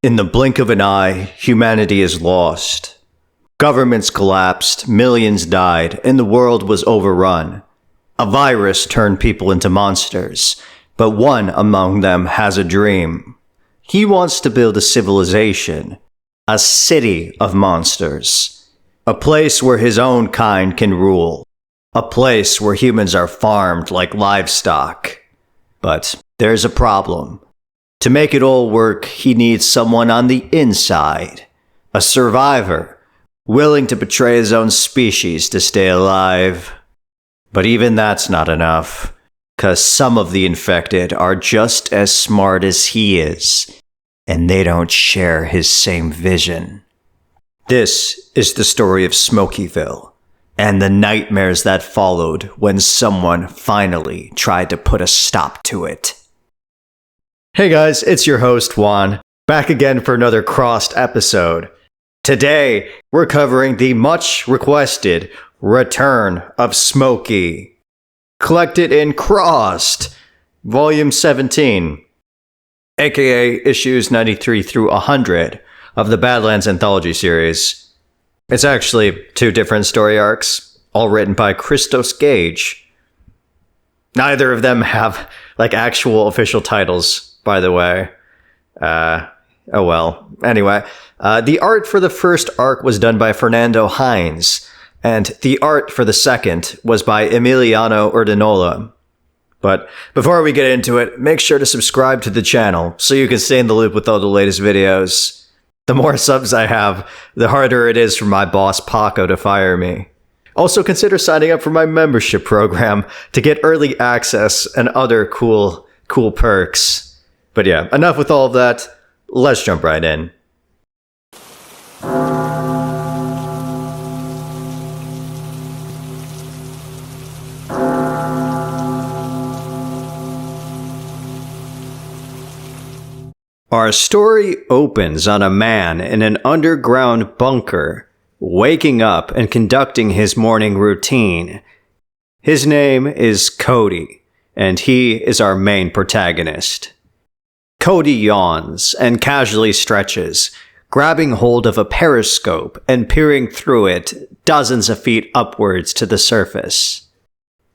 In the blink of an eye, humanity is lost. Governments collapsed, millions died, and the world was overrun. A virus turned people into monsters, but one among them has a dream. He wants to build a civilization, a city of monsters, a place where his own kind can rule, a place where humans are farmed like livestock. But there's a problem. To make it all work, he needs someone on the inside, a survivor, willing to betray his own species to stay alive. But even that's not enough, 'cause some of the infected are just as smart as he is, and they don't share his same vision. This is the story of Smokeyville, and the nightmares that followed when someone finally tried to put a stop to it. Hey guys, it's your host Juan, back again for another Crossed episode. Today, we're covering the much requested Return of Smokey, collected in Crossed, Volume 17, aka issues 93 through 100 of the Badlands anthology series. It's actually two different story arcs, all written by Christos Gage. Neither of them have actual official titles, by the way. Oh well. Anyway, the art for the first arc was done by Fernando Heinz, and the art for the second was by Emiliano Urdinola. But before we get into it, make sure to subscribe to the channel so you can stay in the loop with all the latest videos. The more subs I have, the harder it is for my boss Paco to fire me. Also consider signing up for my membership program to get early access and other cool perks. But yeah, enough with all of that. Let's jump right in. Our story opens on a man in an underground bunker, waking up and conducting his morning routine. His name is Cody, and he is our main protagonist. Cody yawns and casually stretches, grabbing hold of a periscope and peering through it dozens of feet upwards to the surface.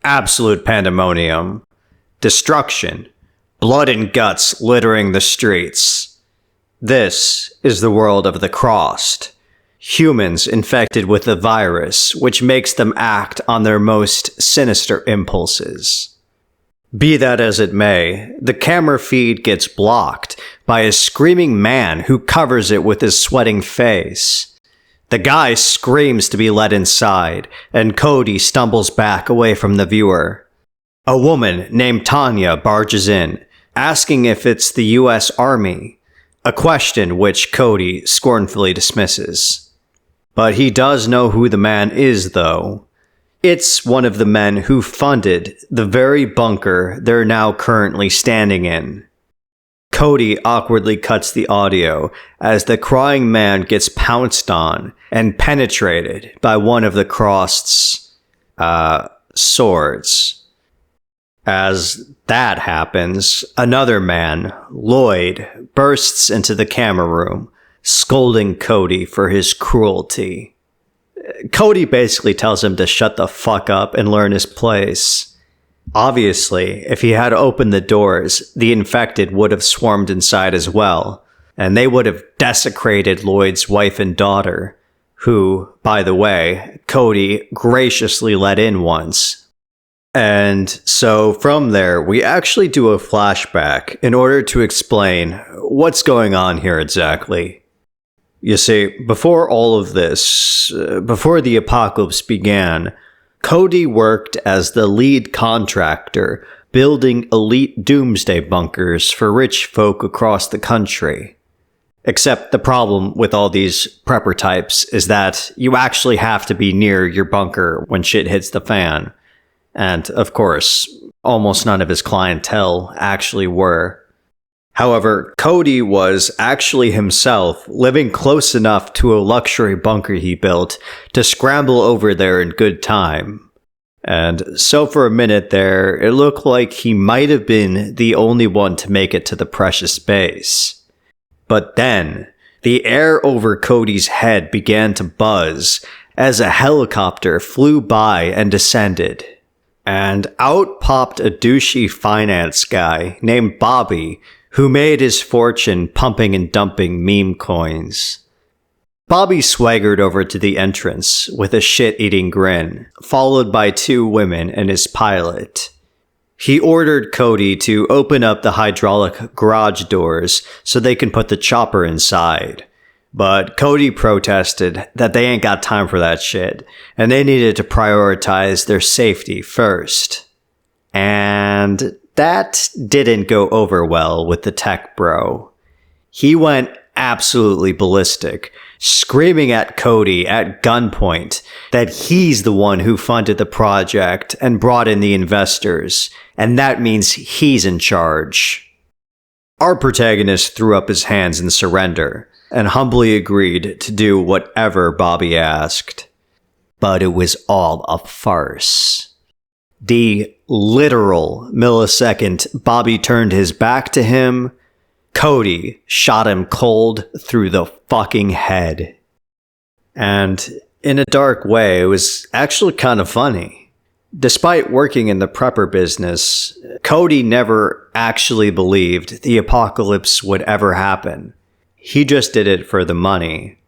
Absolute pandemonium. Destruction. Blood and guts littering the streets. This is the world of the Crossed. Humans infected with the virus, which makes them act on their most sinister impulses. Be that as it may, the camera feed gets blocked by a screaming man who covers it with his sweating face. The guy screams to be let inside, and Cody stumbles back away from the viewer. A woman named Tanya barges in, asking if it's the US Army, a question which Cody scornfully dismisses. But he does know who the man is, though. It's one of the men who funded the very bunker they're now currently standing in. Cody awkwardly cuts the audio as the crying man gets pounced on and penetrated by one of the Crossed's, swords. As that happens, another man, Lloyd, bursts into the camera room, scolding Cody for his cruelty. Cody basically tells him to shut the fuck up and learn his place. Obviously, if he had opened the doors, the infected would have swarmed inside as well, and they would have desecrated Lloyd's wife and daughter, who, by the way, Cody graciously let in once. And so from there, we actually do a flashback in order to explain what's going on here exactly. You see, before all of this, before the apocalypse began, Cody worked as the lead contractor building elite doomsday bunkers for rich folk across the country. Except the problem with all these prepper types is that you actually have to be near your bunker when shit hits the fan. And, of course, almost none of his clientele actually were. However, Cody was actually himself living close enough to a luxury bunker he built to scramble over there in good time. And so for a minute there, it looked like he might have been the only one to make it to the precious base. But then, the air over Cody's head began to buzz as a helicopter flew by and descended. And out popped a douchey finance guy named Bobby, who made his fortune pumping and dumping meme coins. Bobby swaggered over to the entrance with a shit-eating grin, followed by 2 women and his pilot. He ordered Cody to open up the hydraulic garage doors so they can put the chopper inside. But Cody protested that they ain't got time for that shit, and they needed to prioritize their safety first. And that didn't go over well with the tech bro. He went absolutely ballistic, screaming at Cody at gunpoint that he's the one who funded the project and brought in the investors, and that means he's in charge. Our protagonist threw up his hands in surrender and humbly agreed to do whatever Bobby asked. But it was all a farce. The literal millisecond Bobby turned his back to him, Cody shot him cold through the fucking head. And in a dark way, it was actually kind of funny. Despite working in the prepper business, Cody never actually believed the apocalypse would ever happen. He just did it for the money.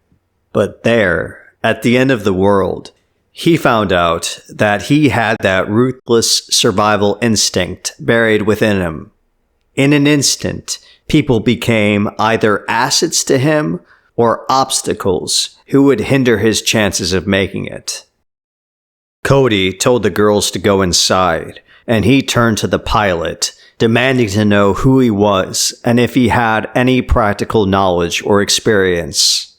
But there, at the end of the world, he found out that he had that ruthless survival instinct buried within him. In an instant, people became either assets to him or obstacles who would hinder his chances of making it. Cody told the girls to go inside, and he turned to the pilot, demanding to know who he was and if he had any practical knowledge or experience.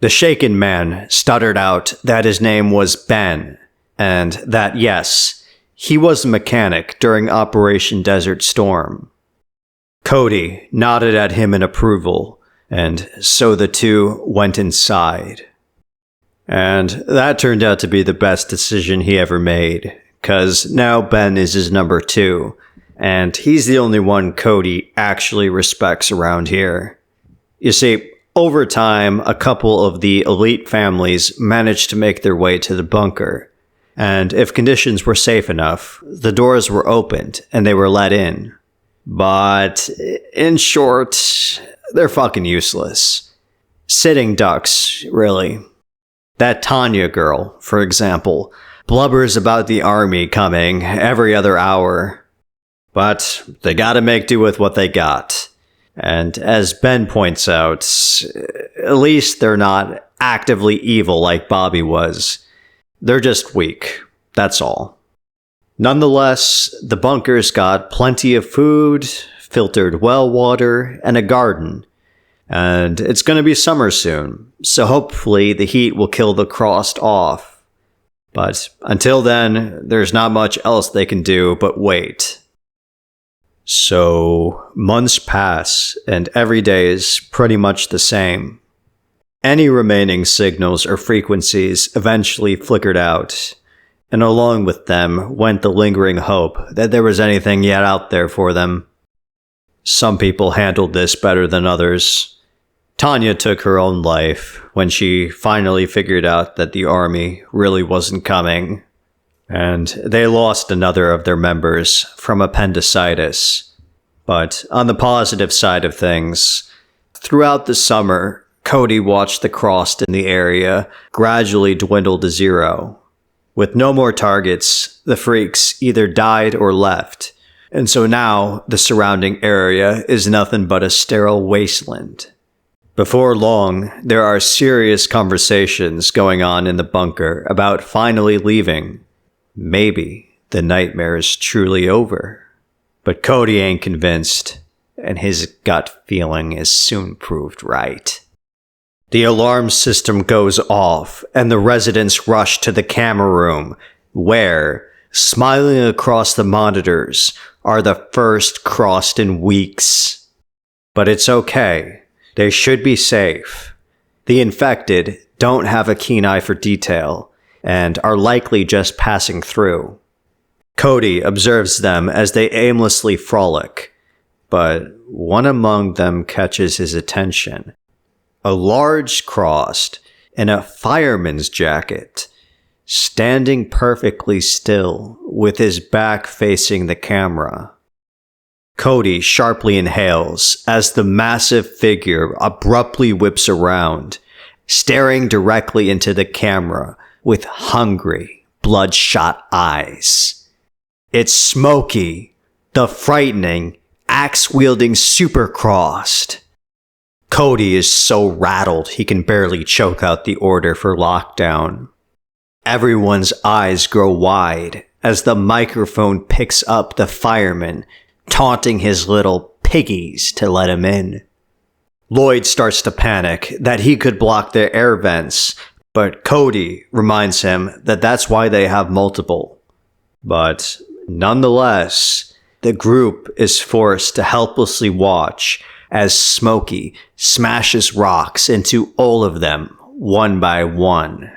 The shaken man stuttered out that his name was Ben, and that yes, he was a mechanic during Operation Desert Storm. Cody nodded at him in approval, and so the 2 went inside. And that turned out to be the best decision he ever made, 'cause now Ben is his number 2, and he's the only one Cody actually respects around here. You see, over time, a couple of the elite families managed to make their way to the bunker, and if conditions were safe enough, the doors were opened and they were let in. But, in short, they're fucking useless. Sitting ducks, really. That Tanya girl, for example, blubbers about the army coming every other hour. But they gotta make do with what they got. And as Ben points out, at least they're not actively evil like Bobby was. They're just weak, that's all. Nonetheless, the bunker's got plenty of food, filtered well water, and a garden. And it's gonna be summer soon, so hopefully the heat will kill the crust off. But until then, there's not much else they can do but wait. So, months pass, and every day is pretty much the same. Any remaining signals or frequencies eventually flickered out, and along with them went the lingering hope that there was anything yet out there for them. Some people handled this better than others. Tanya took her own life when she finally figured out that the army really wasn't coming. And they lost another of their members from appendicitis. But on the positive side of things, throughout the summer, Cody watched the crust in the area gradually dwindle to 0. With no more targets, the freaks either died or left, and so now the surrounding area is nothing but a sterile wasteland. Before long, there are serious conversations going on in the bunker about finally leaving. Maybe the nightmare is truly over. But Cody ain't convinced, and his gut feeling is soon proved right. The alarm system goes off, and the residents rush to the camera room, where, smiling across the monitors, are the first crust in weeks. But it's okay. They should be safe. The infected don't have a keen eye for detail, and are likely just passing through. Cody observes them as they aimlessly frolic, but one among them catches his attention. A large crossed in a fireman's jacket, standing perfectly still with his back facing the camera. Cody sharply inhales as the massive figure abruptly whips around, staring directly into the camera with hungry, bloodshot eyes. It's Smokey, the frightening, axe-wielding Supercrossed. Cody is so rattled he can barely choke out the order for lockdown. Everyone's eyes grow wide as the microphone picks up the fireman, taunting his little piggies to let him in. Lloyd starts to panic that he could block their air vents, but Cody reminds him that that's why they have multiple. But nonetheless, the group is forced to helplessly watch as Smokey smashes rocks into all of them one by one.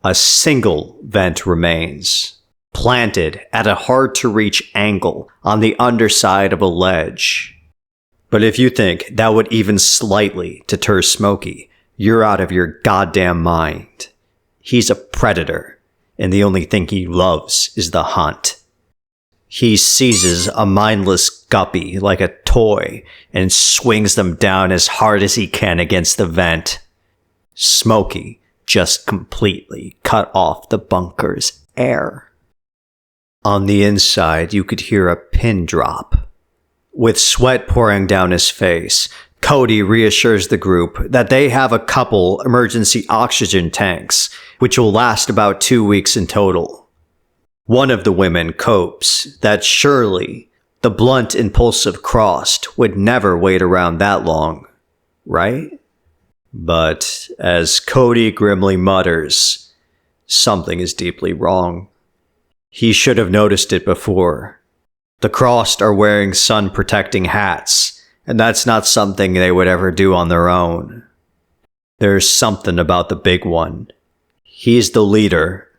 A single vent remains, planted at a hard-to-reach angle on the underside of a ledge. But if you think that would even slightly deter Smokey, you're out of your goddamn mind. He's a predator, and the only thing he loves is the hunt. He seizes a mindless guppy like a toy and swings them down as hard as he can against the vent. Smokey just completely cut off the bunker's air. On the inside, you could hear a pin drop. With sweat pouring down his face, Cody reassures the group that they have a couple emergency oxygen tanks, which will last about 2 weeks in total. One of the women copes that surely the blunt, impulsive Crossed would never wait around that long, right? But as Cody grimly mutters, something is deeply wrong. He should have noticed it before. The Crossed are wearing sun-protecting hats, and that's not something they would ever do on their own. There's something about the big one. He's the leader,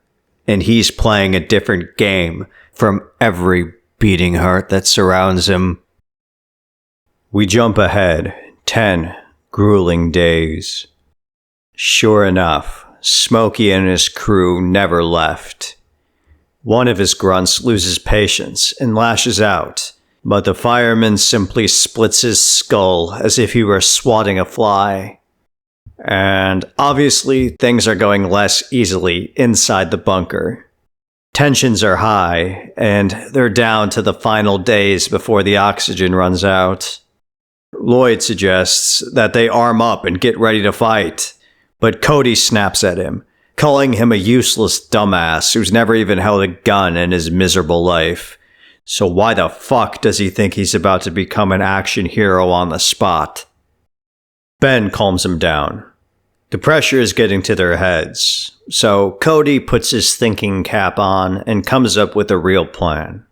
and he's playing a different game from every beating heart that surrounds him. We jump ahead 10 grueling days. Sure enough, Smokey and his crew never left. One of his grunts loses patience and lashes out, but the fireman simply splits his skull as if he were swatting a fly. And obviously, things are going less easily inside the bunker. Tensions are high, and they're down to the final days before the oxygen runs out. Lloyd suggests that they arm up and get ready to fight, but Cody snaps at him, calling him a useless dumbass who's never even held a gun in his miserable life. So why the fuck does he think he's about to become an action hero on the spot? Ben calms him down. The pressure is getting to their heads, so Cody puts his thinking cap on and comes up with a real plan.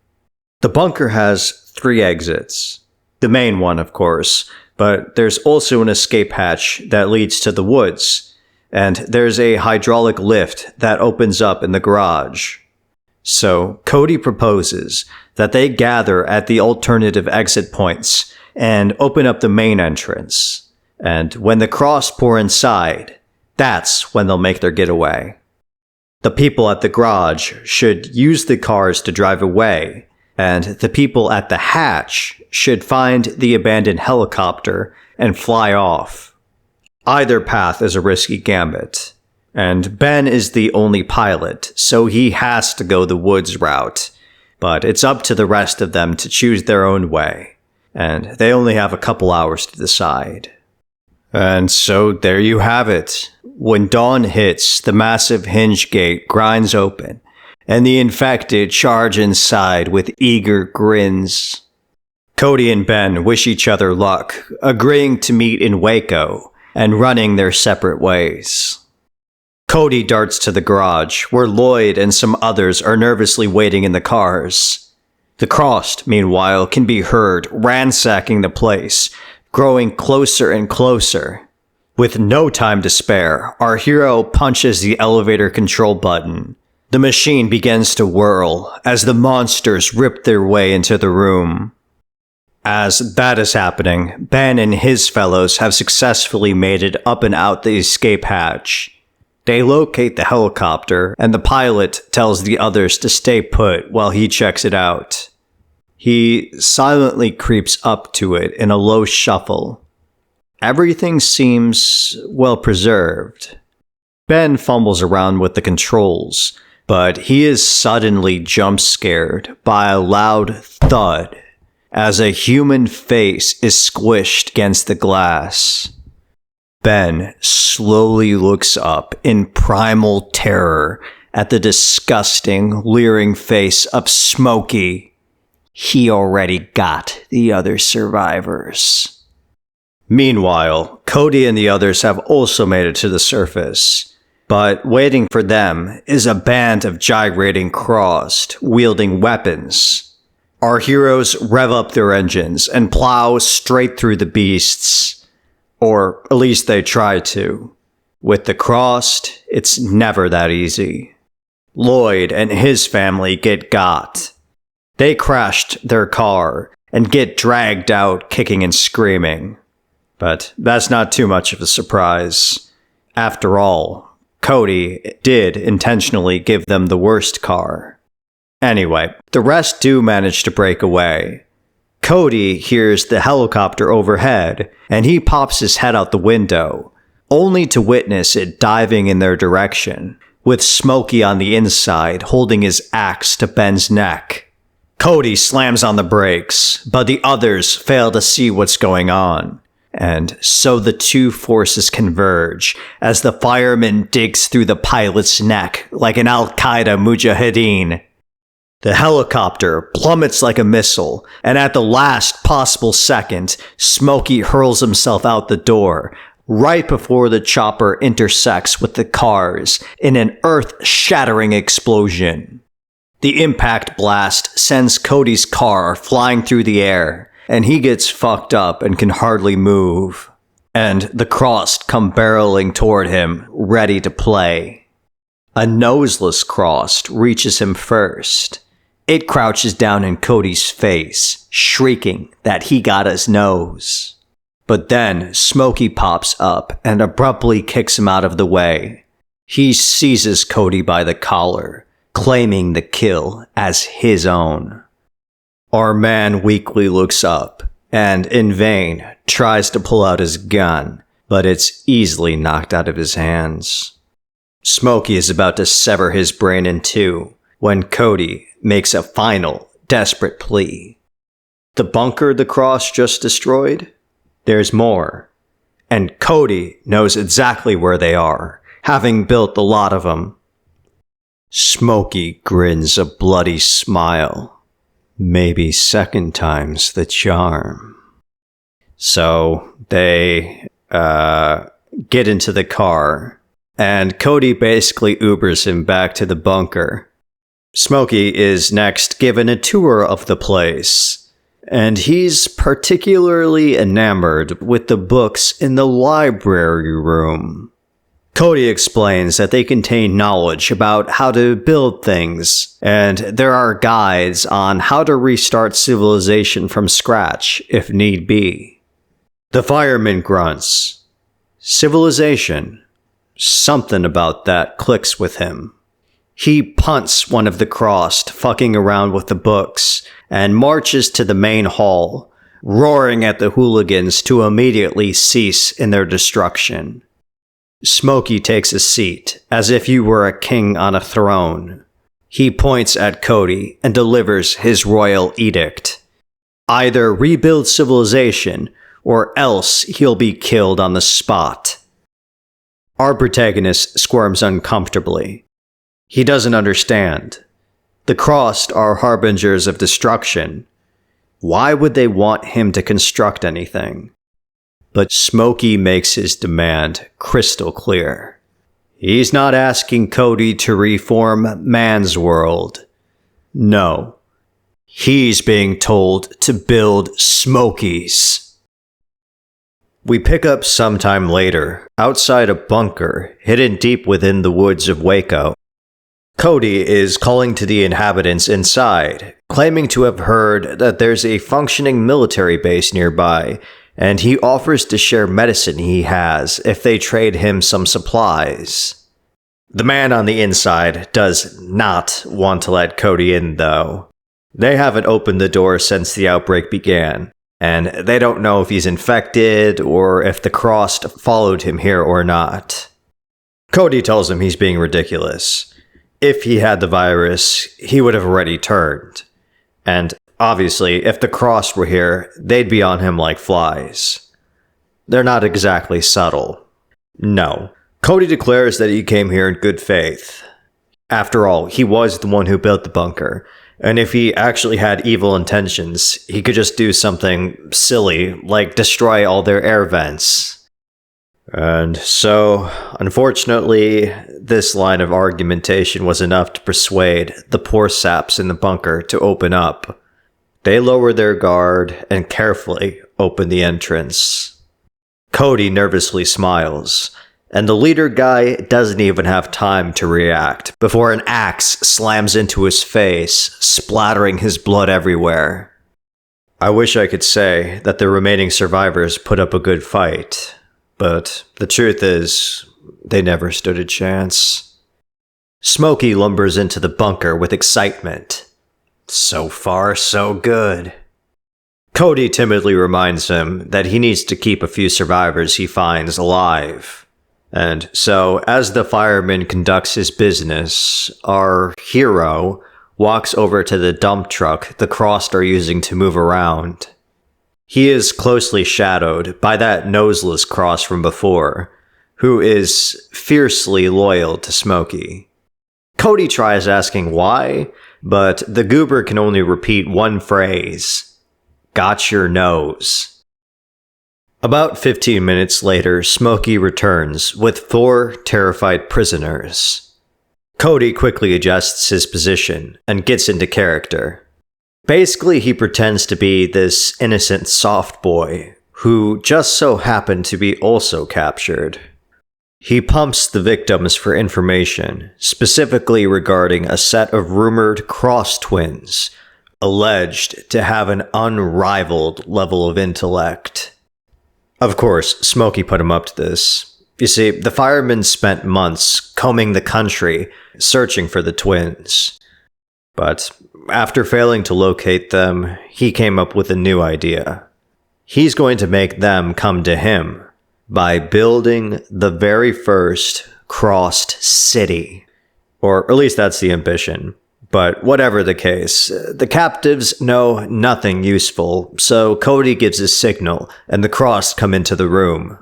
The bunker has 3 exits. The main one, of course, but there's also an escape hatch that leads to the woods, and there's a hydraulic lift that opens up in the garage. So Cody proposes that they gather at the alternative exit points and open up the main entrance. And when the Cross pour inside, that's when they'll make their getaway. The people at the garage should use the cars to drive away, and the people at the hatch should find the abandoned helicopter and fly off. Either path is a risky gambit, and Ben is the only pilot, so he has to go the woods route, but it's up to the rest of them to choose their own way, and they only have a couple hours to decide. And so there you have it. When dawn hits, the massive hinge gate grinds open, and the infected charge inside with eager grins. Cody and Ben wish each other luck, agreeing to meet in Waco and running their separate ways. Cody darts to the garage, where Lloyd and some others are nervously waiting in the cars. The Crossed, meanwhile, can be heard ransacking the place, growing closer and closer. With no time to spare, our hero punches the elevator control button. The machine begins to whirl as the monsters rip their way into the room. As that is happening, Ben and his fellows have successfully made it up and out the escape hatch. They locate the helicopter, and the pilot tells the others to stay put while he checks it out. He silently creeps up to it in a low shuffle. Everything seems well preserved. Ben fumbles around with the controls, but he is suddenly jump-scared by a loud thud as a human face is squished against the glass. Ben slowly looks up in primal terror at the disgusting, leering face of Smokey. He already got the other survivors. Meanwhile, Cody and the others have also made it to the surface, but waiting for them is a band of gyrating Crossed, wielding weapons. Our heroes rev up their engines and plow straight through the beasts. Or at least they try to. With the Crossed, it's never that easy. Lloyd and his family get got. They crashed their car and get dragged out kicking and screaming. But that's not too much of a surprise. After all, Cody did intentionally give them the worst car. Anyway, the rest do manage to break away. Cody hears the helicopter overhead, and he pops his head out the window, only to witness it diving in their direction, with Smokey on the inside holding his axe to Ben's neck. Cody slams on the brakes, but the others fail to see what's going on, and so the two forces converge as the fireman digs through the pilot's neck like an Al-Qaeda mujahideen. The helicopter plummets like a missile, and at the last possible second, Smokey hurls himself out the door, right before the chopper intersects with the cars in an earth-shattering explosion. The impact blast sends Cody's car flying through the air, and he gets fucked up and can hardly move. And the Crossed come barreling toward him, ready to play. A noseless Crossed reaches him first. It crouches down in Cody's face, shrieking that he got his nose. But then Smokey pops up and abruptly kicks him out of the way. He seizes Cody by the collar, claiming the kill as his own. Our man weakly looks up, and in vain tries to pull out his gun, but it's easily knocked out of his hands. Smokey is about to sever his brain in two, when Cody makes a final, desperate plea. The bunker the Cross just destroyed? There's more. And Cody knows exactly where they are, having built a lot of them. Smokey grins a bloody smile. Maybe second time's the charm. So they get into the car, and Cody basically Ubers him back to the bunker. Smokey is next given a tour of the place, and he's particularly enamored with the books in the library room. Cody explains that they contain knowledge about how to build things, and there are guides on how to restart civilization from scratch if need be. The fireman grunts. Civilization. Something about that clicks with him. He punts one of the Crossed fucking around with the books and marches to the main hall, roaring at the hooligans to immediately cease in their destruction. Smokey takes a seat, as if he were a king on a throne. He points at Cody and delivers his royal edict. Either rebuild civilization, or else he'll be killed on the spot. Our protagonist squirms uncomfortably. He doesn't understand. The Crossed are harbingers of destruction. Why would they want him to construct anything? But Smokey makes his demand crystal clear. He's not asking Cody to reform man's world. No. He's being told to build Smokey's. We pick up sometime later, outside a bunker hidden deep within the woods of Waco. Cody is calling to the inhabitants inside, claiming to have heard that there's a functioning military base nearby, and he offers to share medicine he has if they trade him some supplies. The man on the inside does not want to let Cody in, though. They haven't opened the door since the outbreak began, and they don't know if he's infected or if the Crossed followed him here or not. Cody tells him he's being ridiculous. If he had the virus, he would have already turned. And obviously, if the Crossed were here, they'd be on him like flies. They're not exactly subtle. No. Cody declares that he came here in good faith. After all, he was the one who built the bunker, and if he actually had evil intentions, he could just do something silly, like destroy all their air vents. And so, unfortunately, this line of argumentation was enough to persuade the poor saps in the bunker to open up. They lower their guard and carefully open the entrance. Cody nervously smiles, and the leader guy doesn't even have time to react before an axe slams into his face, splattering his blood everywhere. I wish I could say that the remaining survivors put up a good fight, but the truth is, they never stood a chance. Smokey lumbers into the bunker with excitement. So far, so good. Cody timidly reminds him that he needs to keep a few survivors he finds alive. And so, as the fireman conducts his business, our hero walks over to the dump truck the Crossed are using to move around. He is closely shadowed by that noseless Cross from before, who is fiercely loyal to Smokey. Cody tries asking why, but the goober can only repeat one phrase: "Got your nose." About 15 minutes later, Smokey returns with 4 terrified prisoners. Cody quickly adjusts his position and gets into character. Basically, he pretends to be this innocent soft boy who just so happened to be also captured. He pumps the victims for information, specifically regarding a set of rumored Cross twins, alleged to have an unrivaled level of intellect. Of course, Smokey put him up to this. You see, the firemen spent months combing the country, searching for the twins. But after failing to locate them, he came up with a new idea. He's going to make them come to him by building the very first Crossed city. Or at least that's the ambition. But whatever the case, the captives know nothing useful, so Cody gives a signal and the Crossed come into the room.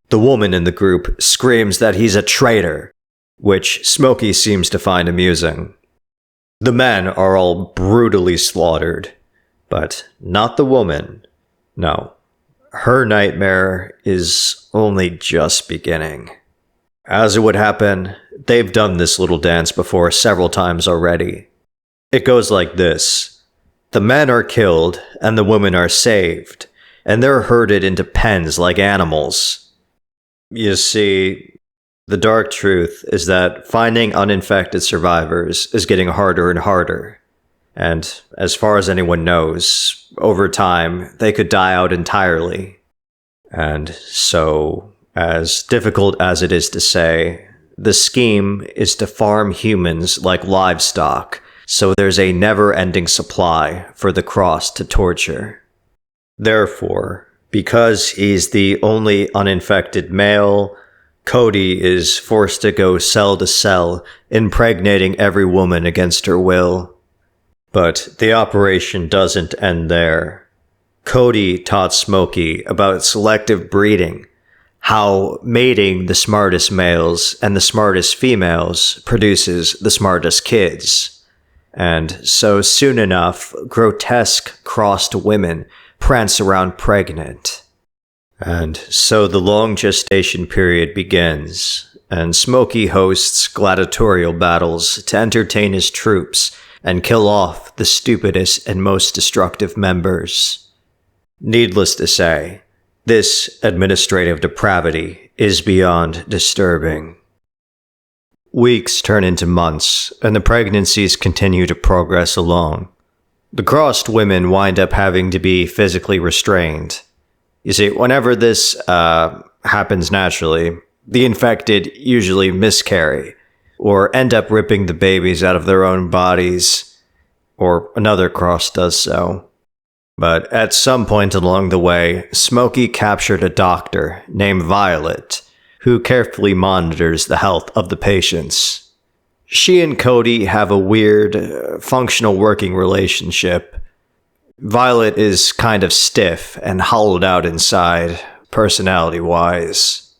The woman in the group screams that he's a traitor, which Smokey seems to find amusing. The men are all brutally slaughtered, but not the woman. No, her nightmare is only just beginning. As it would happen, they've done this little dance before several times already. It goes like this. The men are killed and the women are saved, and they're herded into pens like animals. You see, the dark truth is that finding uninfected survivors is getting harder and harder. And as far as anyone knows, over time, they could die out entirely. And so, as difficult as it is to say, the scheme is to farm humans like livestock, so there's a never-ending supply for the Cross to torture. Therefore, because he's the only uninfected male, Cody is forced to go cell to cell, impregnating every woman against her will. But the operation doesn't end there. Cody taught Smokey about selective breeding, how mating the smartest males and the smartest females produces the smartest kids. And so soon enough, grotesque crossed women prance around pregnant. And so the long gestation period begins, and Smokey hosts gladiatorial battles to entertain his troops and kill off the stupidest and most destructive members. Needless to say, this administrative depravity is beyond disturbing. Weeks turn into months, and the pregnancies continue to progress along. The crossed women wind up having to be physically restrained. You see, whenever this happens naturally, the infected usually miscarry, or end up ripping the babies out of their own bodies, or another cross does so. But at some point along the way, Smokey captured a doctor named Violet, who carefully monitors the health of the patients. She and Cody have a weird, functional working relationship. Violet is kind of stiff and hollowed out inside, personality-wise.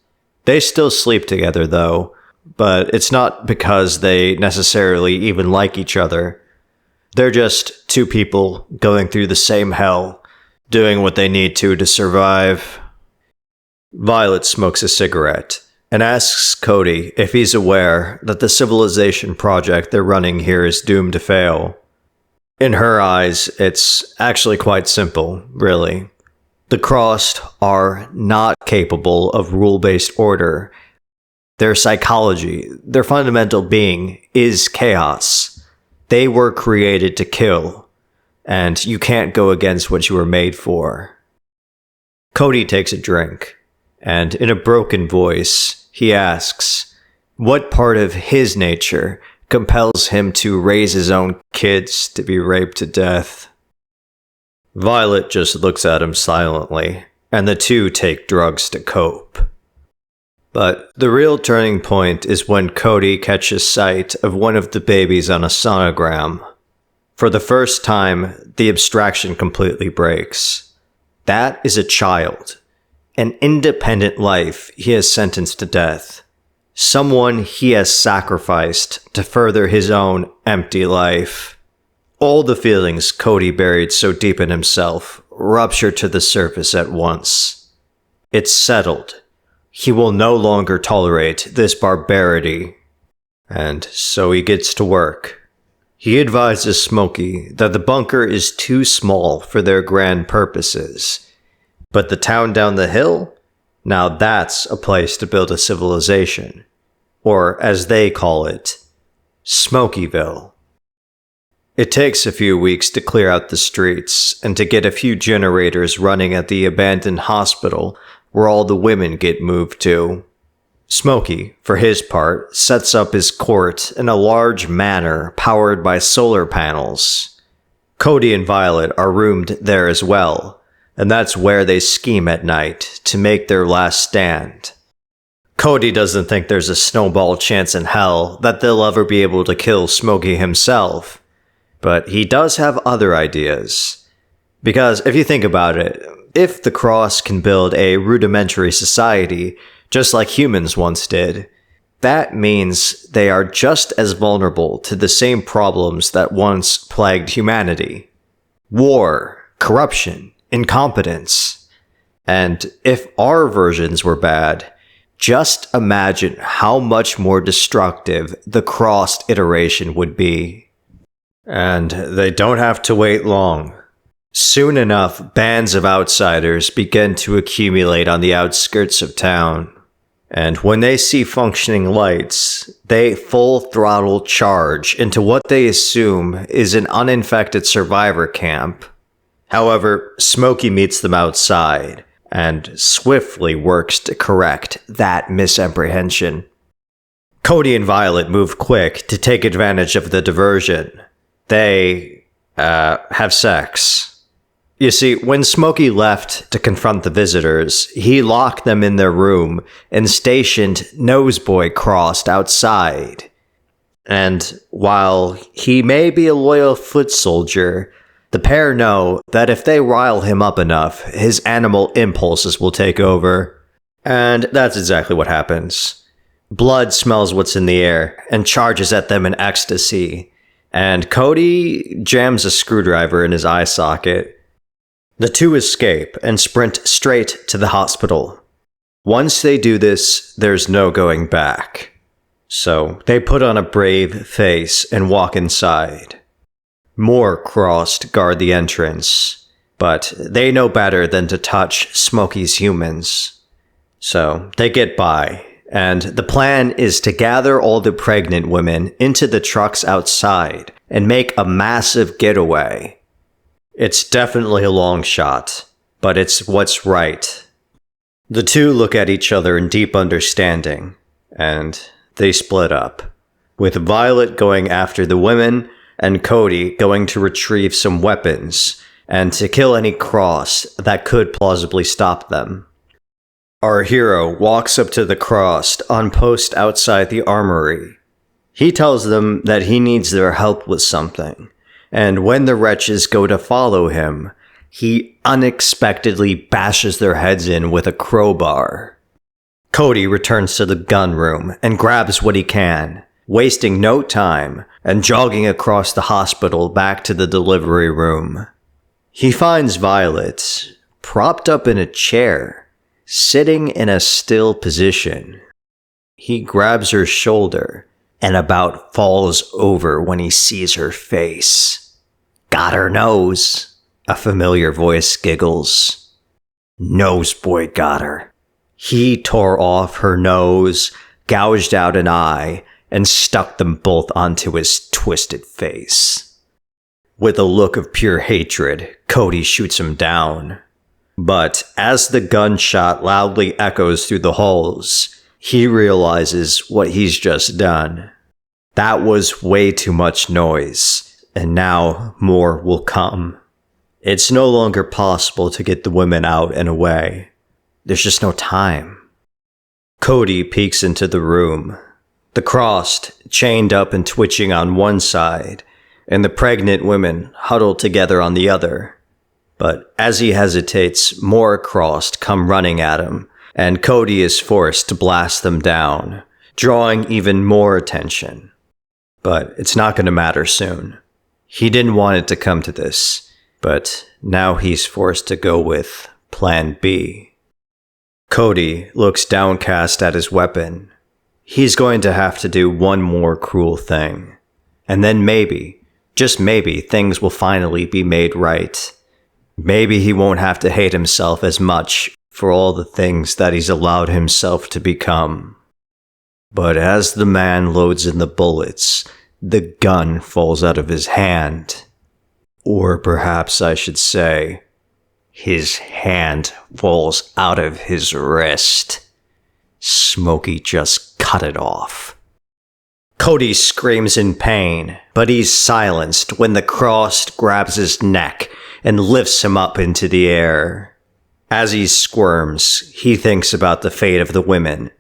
They still sleep together, though, but it's not because they necessarily even like each other. They're just two people going through the same hell, doing what they need to survive. Violet smokes a cigarette and asks Cody if he's aware that the civilization project they're running here is doomed to fail. In her eyes, it's actually quite simple, really. The Crossed are not capable of rule-based order. Their psychology, their fundamental being, is chaos. They were created to kill, and you can't go against what you were made for. Cody takes a drink, and in a broken voice, he asks, what part of his nature compels him to raise his own kids to be raped to death? Violet just looks at him silently, and the two take drugs to cope. But the real turning point is when Cody catches sight of one of the babies on a sonogram. For the first time, the abstraction completely breaks. That is a child. An independent life he has sentenced to death. Someone he has sacrificed to further his own empty life. All the feelings Cody buried so deep in himself rupture to the surface at once. It's settled. He will no longer tolerate this barbarity. And so he gets to work. He advises Smokey that the bunker is too small for their grand purposes. But the town down the hill? Now that's a place to build a civilization. Or, as they call it, Smokeyville. It takes a few weeks to clear out the streets and to get a few generators running at the abandoned hospital where all the women get moved to. Smokey, for his part, sets up his court in a large manor powered by solar panels. Cody and Violet are roomed there as well, and that's where they scheme at night to make their last stand. Cody doesn't think there's a snowball chance in hell that they'll ever be able to kill Smokey himself, but he does have other ideas. Because if you think about it, if the Cross can build a rudimentary society, just like humans once did, that means they are just as vulnerable to the same problems that once plagued humanity. War, corruption, incompetence. And if our versions were bad, just imagine how much more destructive the Crossed iteration would be. And they don't have to wait long. Soon enough, bands of outsiders begin to accumulate on the outskirts of town. And when they see functioning lights, they full throttle charge into what they assume is an uninfected survivor camp. However, Smokey meets them outside and swiftly works to correct that misapprehension. Cody and Violet move quick to take advantage of the diversion. They, have sex. You see, when Smokey left to confront the visitors, he locked them in their room and stationed Noseboy Crossed outside. And while he may be a loyal foot soldier, the pair know that if they rile him up enough, his animal impulses will take over. And that's exactly what happens. Blood smells what's in the air and charges at them in ecstasy. And Cody jams a screwdriver in his eye socket. The two escape and sprint straight to the hospital. Once they do this, there's no going back. So they put on a brave face and walk inside. More Crossed guard the entrance, but they know better than to touch Smokey's humans. So they get by, and the plan is to gather all the pregnant women into the trucks outside and make a massive getaway. It's definitely a long shot, but it's what's right. The two look at each other in deep understanding, and they split up, with Violet going after the women and Cody going to retrieve some weapons and to kill any cross that could plausibly stop them. Our hero walks up to the crossed on post outside the armory. He tells them that he needs their help with something, and when the wretches go to follow him, he unexpectedly bashes their heads in with a crowbar. Cody returns to the gun room and grabs what he can, wasting no time and jogging across the hospital back to the delivery room. He finds Violet propped up in a chair, sitting in a still position. He grabs her shoulder and about falls over when he sees her face. "Got her nose," a familiar voice giggles. "Nose boy got her." He tore off her nose, gouged out an eye, and stuck them both onto his twisted face. With a look of pure hatred, Cody shoots him down. But as the gunshot loudly echoes through the halls, he realizes what he's just done. That was way too much noise, and now more will come. It's no longer possible to get the women out and away. There's just no time. Cody peeks into the room. The crossed, chained up and twitching on one side, and the pregnant women huddled together on the other. But as he hesitates, more crossed come running at him, and Cody is forced to blast them down, drawing even more attention. But it's not going to matter soon. He didn't want it to come to this, but now he's forced to go with Plan B. Cody looks downcast at his weapon. He's going to have to do one more cruel thing. And then maybe, just maybe, things will finally be made right. Maybe he won't have to hate himself as much for all the things that he's allowed himself to become. But as the man loads in the bullets, the gun falls out of his hand. Or perhaps I should say, his hand falls out of his wrist. Smokey just cut it off. Cody screams in pain, but he's silenced when the crossed grabs his neck and lifts him up into the air. As he squirms, he thinks about the fate of the women,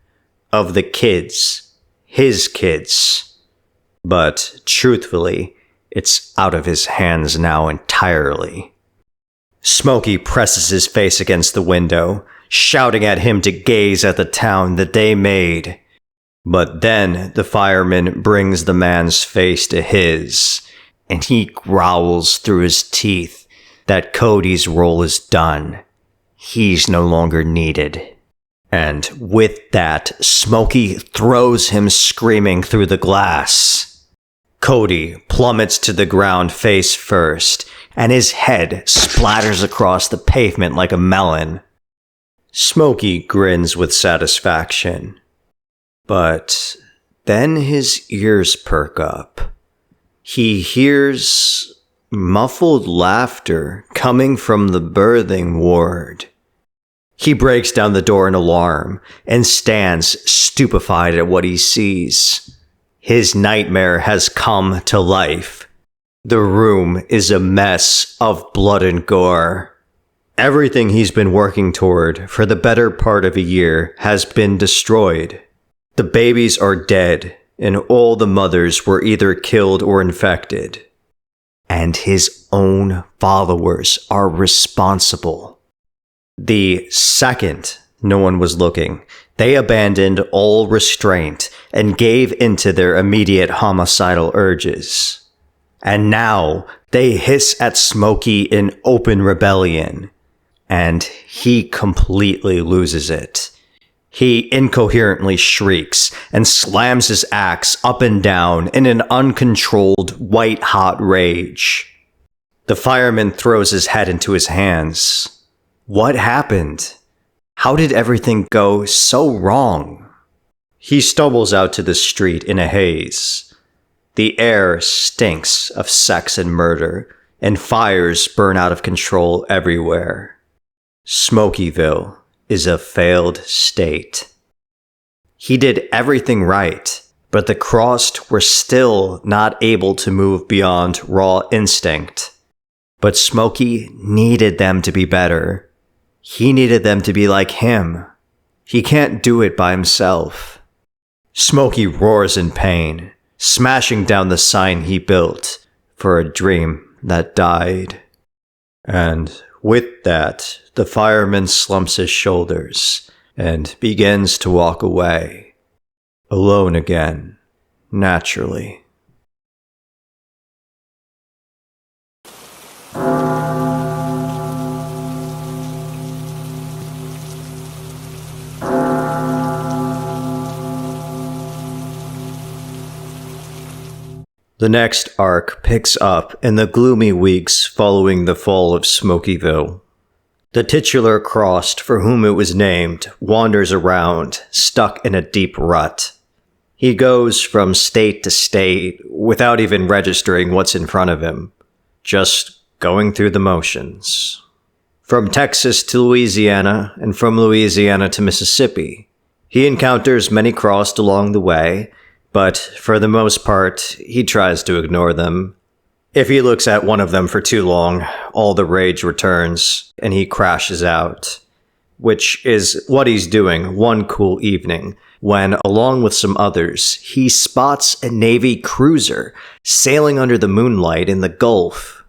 of the kids, his kids. But truthfully, it's out of his hands now entirely. Smokey presses his face against the window, shouting at him to gaze at the town that they made. But then the fireman brings the man's face to his, and he growls through his teeth that Cody's role is done. He's no longer needed. And with that, Smokey throws him screaming through the glass. Cody plummets to the ground face first, and his head splatters across the pavement like a melon. Smokey grins with satisfaction. But then his ears perk up. He hears muffled laughter coming from the birthing ward. He breaks down the door in alarm and stands stupefied at what he sees. His nightmare has come to life. The room is a mess of blood and gore. Everything he's been working toward for the better part of a year has been destroyed. The babies are dead, and all the mothers were either killed or infected. And his own followers are responsible. The second no one was looking, they abandoned all restraint and gave into their immediate homicidal urges. And now they hiss at Smokey in open rebellion, and he completely loses it. He incoherently shrieks and slams his axe up and down in an uncontrolled, white-hot rage. The fireman throws his head into his hands. What happened? How did everything go so wrong? He stumbles out to the street in a haze. The air stinks of sex and murder, and fires burn out of control everywhere. Smokeyville is a failed state. He did everything right, but the Crossed were still not able to move beyond raw instinct. But Smokey needed them to be better. He needed them to be like him. He can't do it by himself. Smokey roars in pain, smashing down the sign he built for a dream that died. And with that, the fireman slumps his shoulders and begins to walk away. Alone again, naturally. The next arc picks up in the gloomy weeks following the fall of Smokeyville. The titular Crossed for whom it was named wanders around, stuck in a deep rut. He goes from state to state without even registering what's in front of him, just going through the motions. From Texas to Louisiana, and from Louisiana to Mississippi. He encounters many Crossed along the way, but for the most part, he tries to ignore them. If he looks at one of them for too long, all the rage returns, and he crashes out. Which is what he's doing one cool evening, when, along with some others, he spots a Navy cruiser sailing under the moonlight in the Gulf.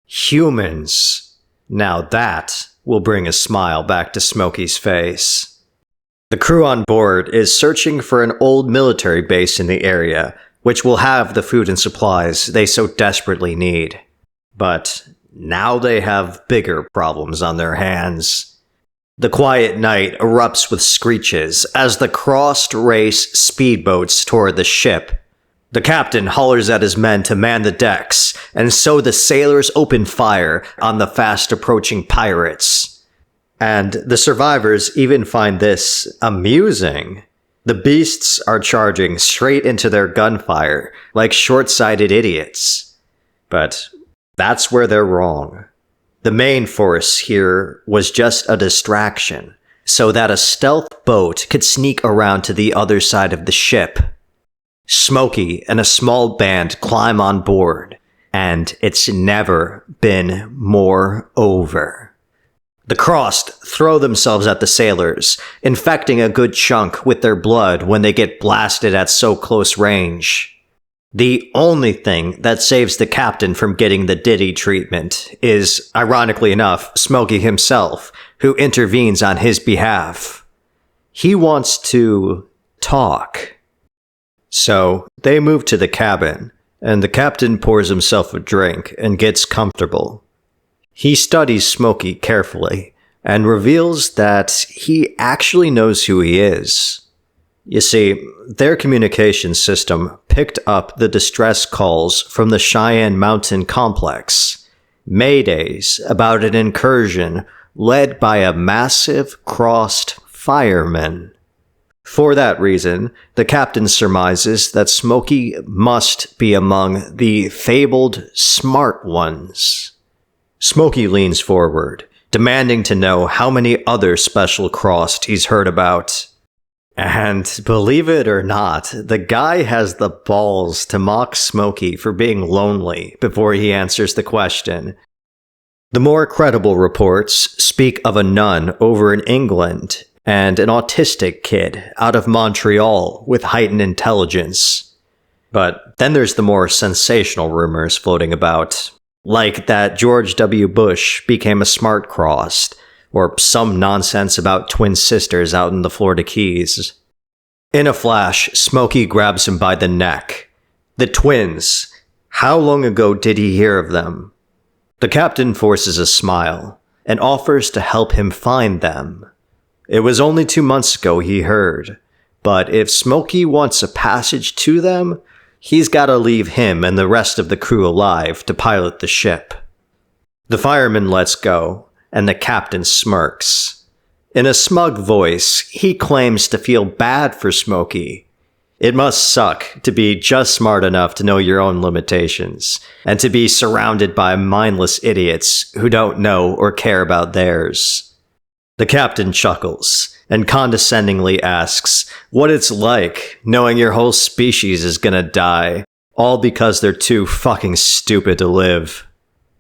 Humans. Now that will bring a smile back to Smokey's face. The crew on board is searching for an old military base in the area, which will have the food and supplies they so desperately need. But now they have bigger problems on their hands. The quiet night erupts with screeches as the Crossed race speedboats toward the ship. The captain hollers at his men to man the decks, and so the sailors open fire on the fast-approaching pirates. And the survivors even find this amusing. The beasts are charging straight into their gunfire like short-sighted idiots. But that's where they're wrong. The main force here was just a distraction, so that a stealth boat could sneak around to the other side of the ship. Smokey and a small band climb on board, and it's never been more over. The Crossed throw themselves at the sailors, infecting a good chunk with their blood when they get blasted at so close range. The only thing that saves the captain from getting the Diddy treatment is, ironically enough, Smokey himself, who intervenes on his behalf. He wants to talk. So they move to the cabin, and the captain pours himself a drink and gets comfortable. He studies Smokey carefully and reveals that he actually knows who he is. You see, their communication system picked up the distress calls from the Cheyenne Mountain complex, maydays about an incursion led by a massive Crossed fireman. For that reason, the captain surmises that Smokey must be among the fabled smart ones. Smokey leans forward, demanding to know how many other special Crossed he's heard about. And believe it or not, the guy has the balls to mock Smokey for being lonely before he answers the question. The more credible reports speak of a nun over in England and an autistic kid out of Montreal with heightened intelligence. But then there's the more sensational rumors floating about, like that George W. Bush became a smart Crossed, or some nonsense about twin sisters out in the Florida Keys. In a flash, Smokey grabs him by the neck. The twins. How long ago did he hear of them? The captain forces a smile and offers to help him find them. It was only 2 months ago he heard, but if Smokey wants a passage to them, he's gotta leave him and the rest of the crew alive to pilot the ship. The fireman lets go, and the captain smirks. In a smug voice, he claims to feel bad for Smokey. It must suck to be just smart enough to know your own limitations, and to be surrounded by mindless idiots who don't know or care about theirs. The captain chuckles and condescendingly asks what it's like knowing your whole species is gonna die, all because they're too fucking stupid to live.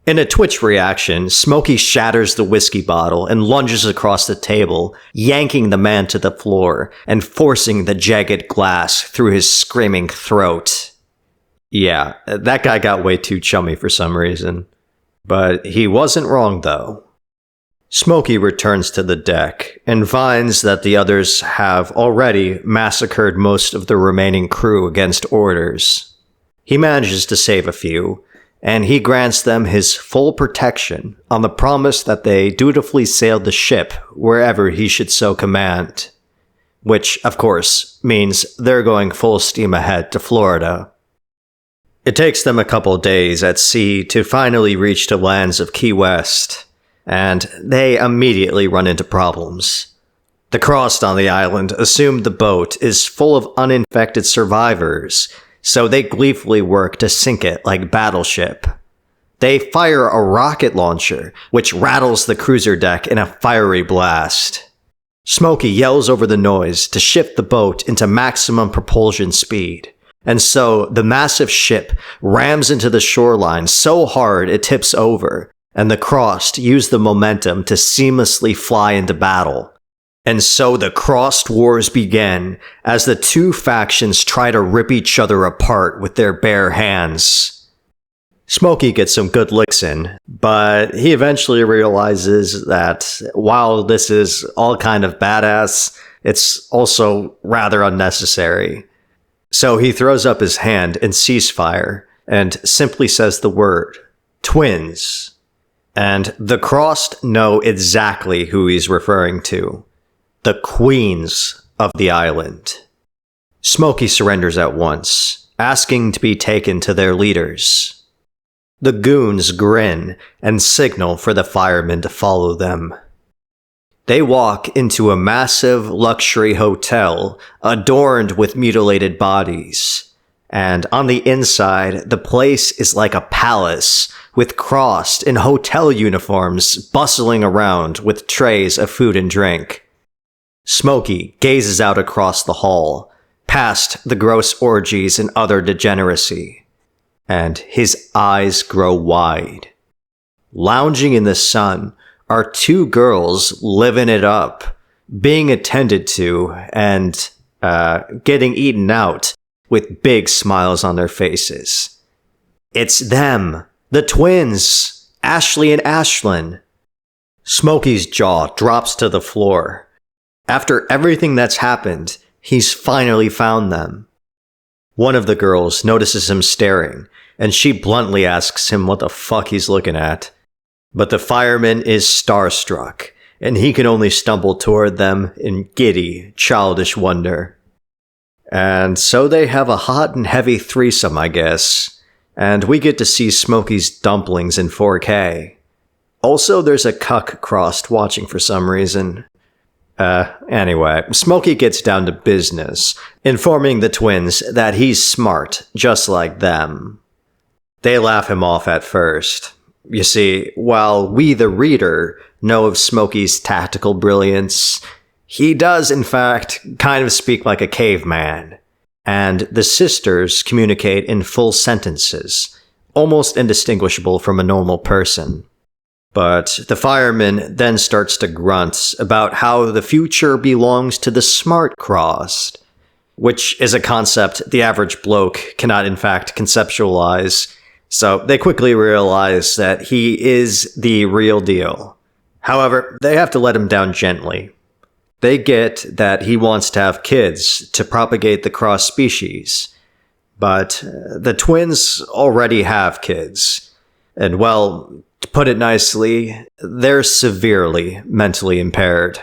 In a twitch reaction, Smokey shatters the whiskey bottle and lunges across the table, yanking the man to the floor and forcing the jagged glass through his screaming throat. Yeah, that guy got way too chummy for some reason. But he wasn't wrong, though. Smokey returns to the deck and finds that the others have already massacred most of the remaining crew against orders. He manages to save a few, and he grants them his full protection on the promise that they dutifully sailed the ship wherever he should so command. Which, of course, means they're going full steam ahead to Florida. It takes them a couple days at sea to finally reach the lands of Key West, and they immediately run into problems. The Crossed on the island assume the boat is full of uninfected survivors, so they gleefully work to sink it like battleship. They fire a rocket launcher, which rattles the cruiser deck in a fiery blast. Smokey yells over the noise to shift the boat into maximum propulsion speed, and so the massive ship rams into the shoreline so hard it tips over, and the Crossed use the momentum to seamlessly fly into battle. And so the Crossed Wars begin as the two factions try to rip each other apart with their bare hands. Smokey gets some good licks in, but he eventually realizes that while this is all kind of badass, it's also rather unnecessary. So he throws up his hand in ceasefire and simply says the word, twins. And the Crossed know exactly who he's referring to. The queens of the island. Smokey surrenders at once, asking to be taken to their leaders. The goons grin and signal for the firemen to follow them. They walk into a massive luxury hotel adorned with mutilated bodies. And on the inside, the place is like a palace, with Crossed in hotel uniforms bustling around with trays of food and drink. Smokey gazes out across the hall, past the gross orgies and other degeneracy, and his eyes grow wide. Lounging in the sun are two girls living it up, being attended to and getting eaten out with big smiles on their faces. It's them, the twins, Ashley and Ashlyn. Smokey's jaw drops to the floor. After everything that's happened, he's finally found them. One of the girls notices him staring, and she bluntly asks him what the fuck he's looking at. But the fireman is starstruck, and he can only stumble toward them in giddy, childish wonder. And so they have a hot and heavy threesome, I guess, and we get to see Smokey's dumplings in 4K. Also, there's a cuck Crossed watching for some reason. Anyway, Smokey gets down to business, informing the twins that he's smart, just like them. They laugh him off at first. You see, while we the reader know of Smokey's tactical brilliance, he does in fact kind of speak like a caveman, and the sisters communicate in full sentences, almost indistinguishable from a normal person. But the fireman then starts to grunt about how the future belongs to the smart Crossed, which is a concept the average bloke cannot in fact conceptualize, so they quickly realize that he is the real deal. However, they have to let him down gently. They get that he wants to have kids to propagate the cross species, but the twins already have kids, and well, to put it nicely, they're severely mentally impaired.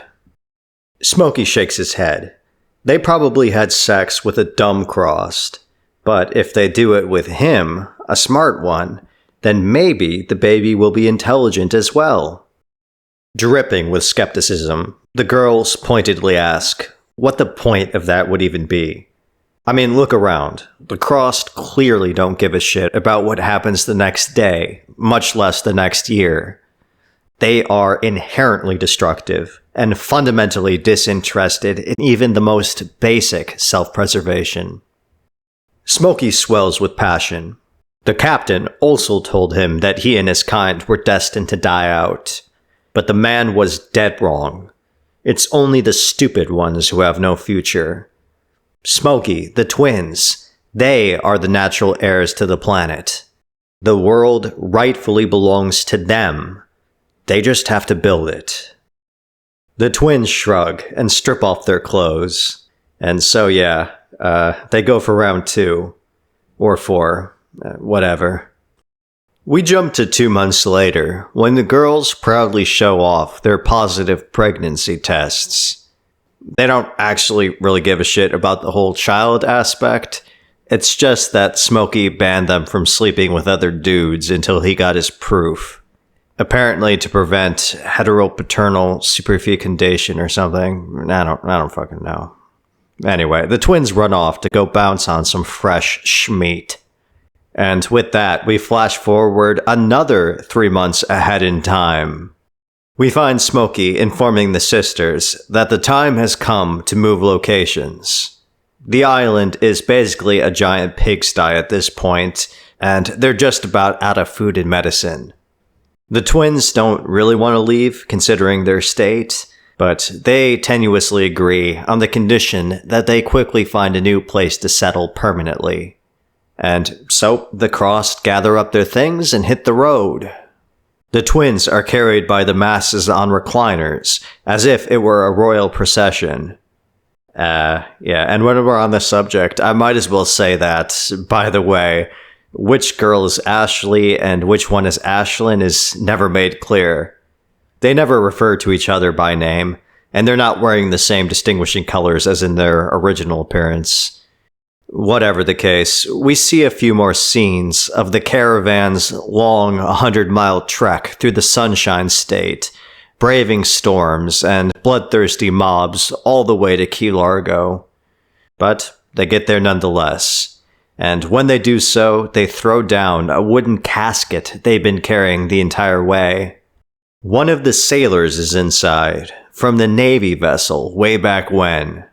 Smokey shakes his head. They probably had sex with a dumb Crossed, but if they do it with him, a smart one, then maybe the baby will be intelligent as well. Dripping with skepticism, the girls pointedly ask what the point of that would even be. I mean, look around. The Crossed clearly don't give a shit about what happens the next day, much less the next year. They are inherently destructive and fundamentally disinterested in even the most basic self-preservation. Smokey swells with passion. The captain also told him that he and his kind were destined to die out. But the man was dead wrong. It's only the stupid ones who have no future. Smokey, the twins, they are the natural heirs to the planet. The world rightfully belongs to them. They just have to build it. The twins shrug and strip off their clothes. And so they go for round 2. Or 4. Whatever. We jump to 2 months later, when the girls proudly show off their positive pregnancy tests. They don't actually really give a shit about the whole child aspect. It's just that Smokey banned them from sleeping with other dudes until he got his proof. Apparently to prevent heteropaternal superfecundation or something. I don't fucking know. Anyway, the twins run off to go bounce on some fresh schmeat. And with that, we flash forward another 3 months ahead in time. We find Smokey informing the sisters that the time has come to move locations. The island is basically a giant pigsty at this point, and they're just about out of food and medicine. The twins don't really want to leave, considering their state, but they tenuously agree on the condition that they quickly find a new place to settle permanently. And so the Crossed gather up their things and hit the road. The twins are carried by the masses on recliners, as if it were a royal procession. And when we're on the subject, I might as well say that, by the way, which girl is Ashley and which one is Ashlyn is never made clear. They never refer to each other by name, and they're not wearing the same distinguishing colors as in their original appearance. Whatever the case, we see a few more scenes of the caravan's long 100-mile trek through the Sunshine State, braving storms and bloodthirsty mobs all the way to Key Largo. But they get there nonetheless, and when they do so, they throw down a wooden casket they've been carrying the entire way. One of the sailors is inside, from the Navy vessel way back when.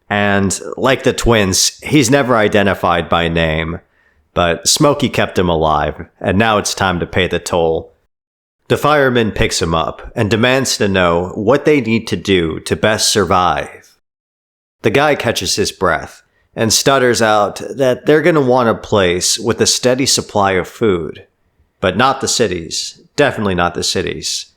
And, like the twins, he's never identified by name, but Smokey kept him alive, and now it's time to pay the toll. The fireman picks him up and demands to know what they need to do to best survive. The guy catches his breath and stutters out that they're going to want a place with a steady supply of food, but not the cities, definitely not the cities.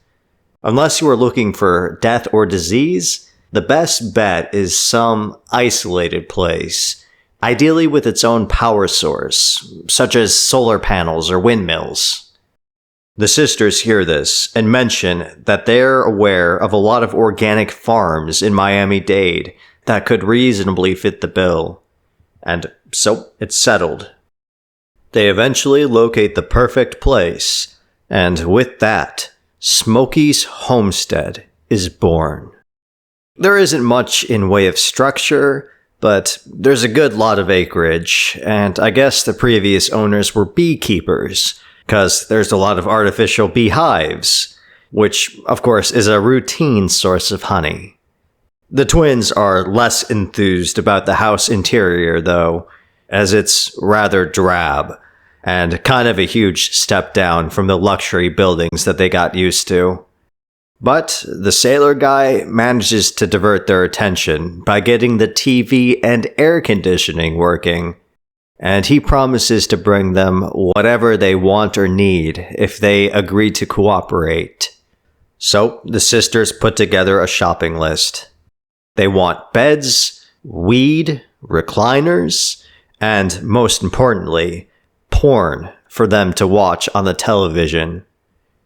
Unless you are looking for death or disease, the best bet is some isolated place, ideally with its own power source, such as solar panels or windmills. The sisters hear this and mention that they're aware of a lot of organic farms in Miami-Dade that could reasonably fit the bill. And so it's settled. They eventually locate the perfect place, and with that, Smokey's homestead is born. There isn't much in way of structure, but there's a good lot of acreage, and I guess the previous owners were beekeepers, because there's a lot of artificial beehives, which, of course, is a routine source of honey. The twins are less enthused about the house interior, though, as it's rather drab, and kind of a huge step down from the luxury buildings that they got used to. But the sailor guy manages to divert their attention by getting the TV and air conditioning working, and he promises to bring them whatever they want or need if they agree to cooperate. So the sisters put together a shopping list. They want beds, weed, recliners, and most importantly, porn for them to watch on the television.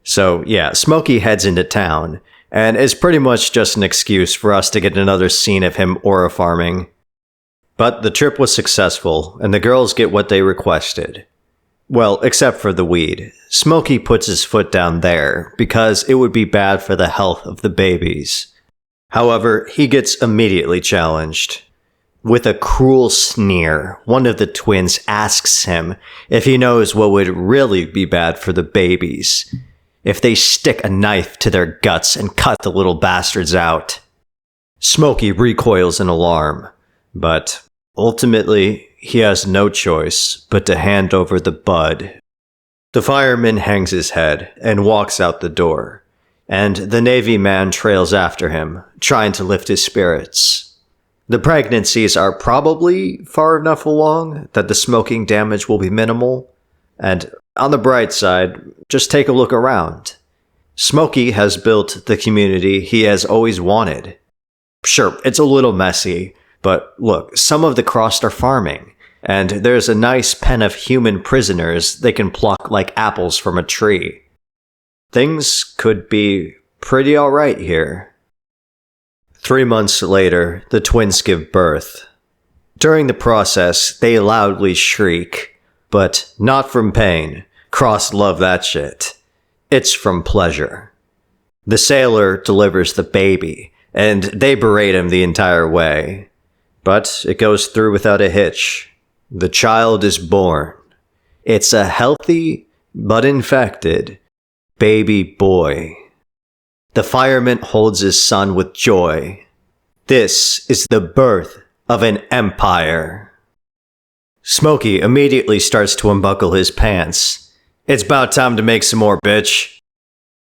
So yeah, Smokey heads into town, and is pretty much just an excuse for us to get another scene of him aura farming. But the trip was successful, and the girls get what they requested. Well, except for the weed. Smokey puts his foot down there because it would be bad for the health of the babies. However, he gets immediately challenged. With a cruel sneer, one of the twins asks him if he knows what would really be bad for the babies. If they stick a knife to their guts and cut the little bastards out. Smokey recoils in alarm, but ultimately he has no choice but to hand over the bud. The fireman hangs his head and walks out the door, and the Navy man trails after him, trying to lift his spirits. The pregnancies are probably far enough along that the smoking damage will be minimal, and on the bright side, just take a look around. Smokey has built the community he has always wanted. Sure, it's a little messy, but look, some of the Crossed are farming, and there's a nice pen of human prisoners they can pluck like apples from a tree. Things could be pretty alright here. 3 months later, the twins give birth. During the process, they loudly shriek, but not from pain. Cross love that shit. It's from pleasure. The sailor delivers the baby, and they berate him the entire way. But it goes through without a hitch. The child is born. It's a healthy, but infected, baby boy. The fireman holds his son with joy. This is the birth of an empire. Smokey immediately starts to unbuckle his pants. It's about time to make some more, bitch.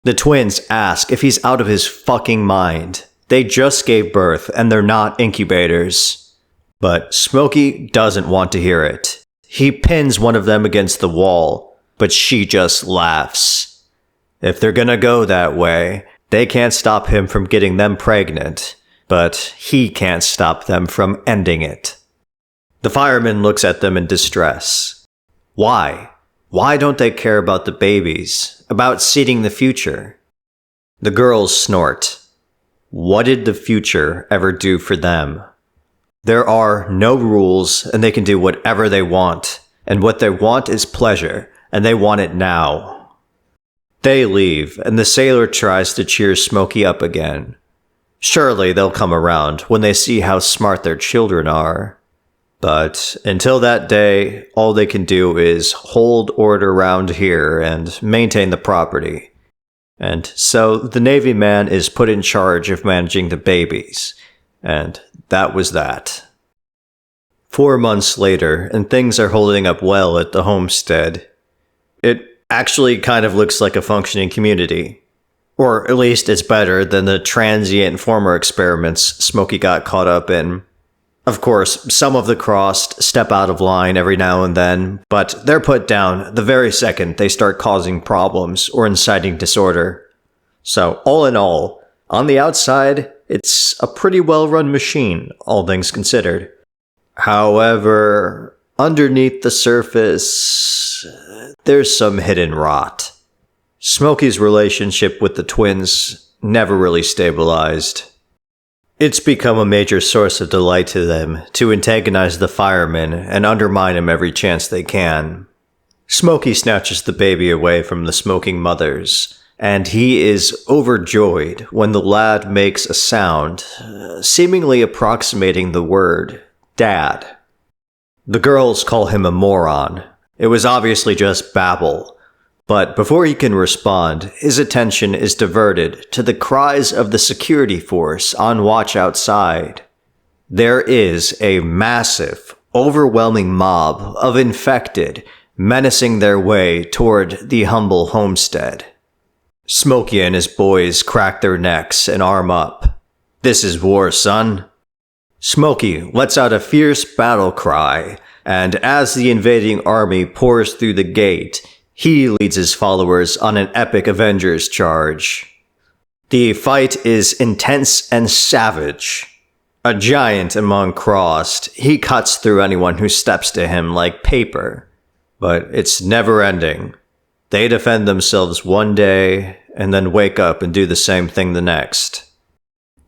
The twins ask if he's out of his fucking mind. They just gave birth and they're not incubators. But Smokey doesn't want to hear it. He pins one of them against the wall, but she just laughs. If they're gonna go that way, they can't stop him from getting them pregnant, but he can't stop them from ending it. The fireman looks at them in distress. Why? Why don't they care about the babies, about seeding the future? The girls snort. What did the future ever do for them? There are no rules, and they can do whatever they want, and what they want is pleasure, and they want it now. They leave, and the sailor tries to cheer Smokey up again. Surely they'll come around when they see how smart their children are. But until that day, all they can do is hold order around here and maintain the property. And so the Navy man is put in charge of managing the babies. And that was that. 4 months later, and things are holding up well at the homestead. It actually kind of looks like a functioning community. Or at least it's better than the transient former experiments Smokey got caught up in. Of course, some of the Crossed step out of line every now and then, but they're put down the very second they start causing problems or inciting disorder. So, all in all, on the outside, it's a pretty well-run machine, all things considered. However, underneath the surface, there's some hidden rot. Smokey's relationship with the twins never really stabilized. It's become a major source of delight to them to antagonize the fireman and undermine him every chance they can. Smokey snatches the baby away from the smoking mothers, and he is overjoyed when the lad makes a sound, seemingly approximating the word Dad. The girls call him a moron. It was obviously just babble. But before he can respond, his attention is diverted to the cries of the security force on watch outside. There is a massive, overwhelming mob of infected menacing their way toward the humble homestead. Smokey and his boys crack their necks and arm up. This is war, son. Smokey lets out a fierce battle cry, and as the invading army pours through the gate, he leads his followers on an epic Avengers charge. The fight is intense and savage. A giant among Crossed, he cuts through anyone who steps to him like paper. But it's never ending. They defend themselves one day, and then wake up and do the same thing the next.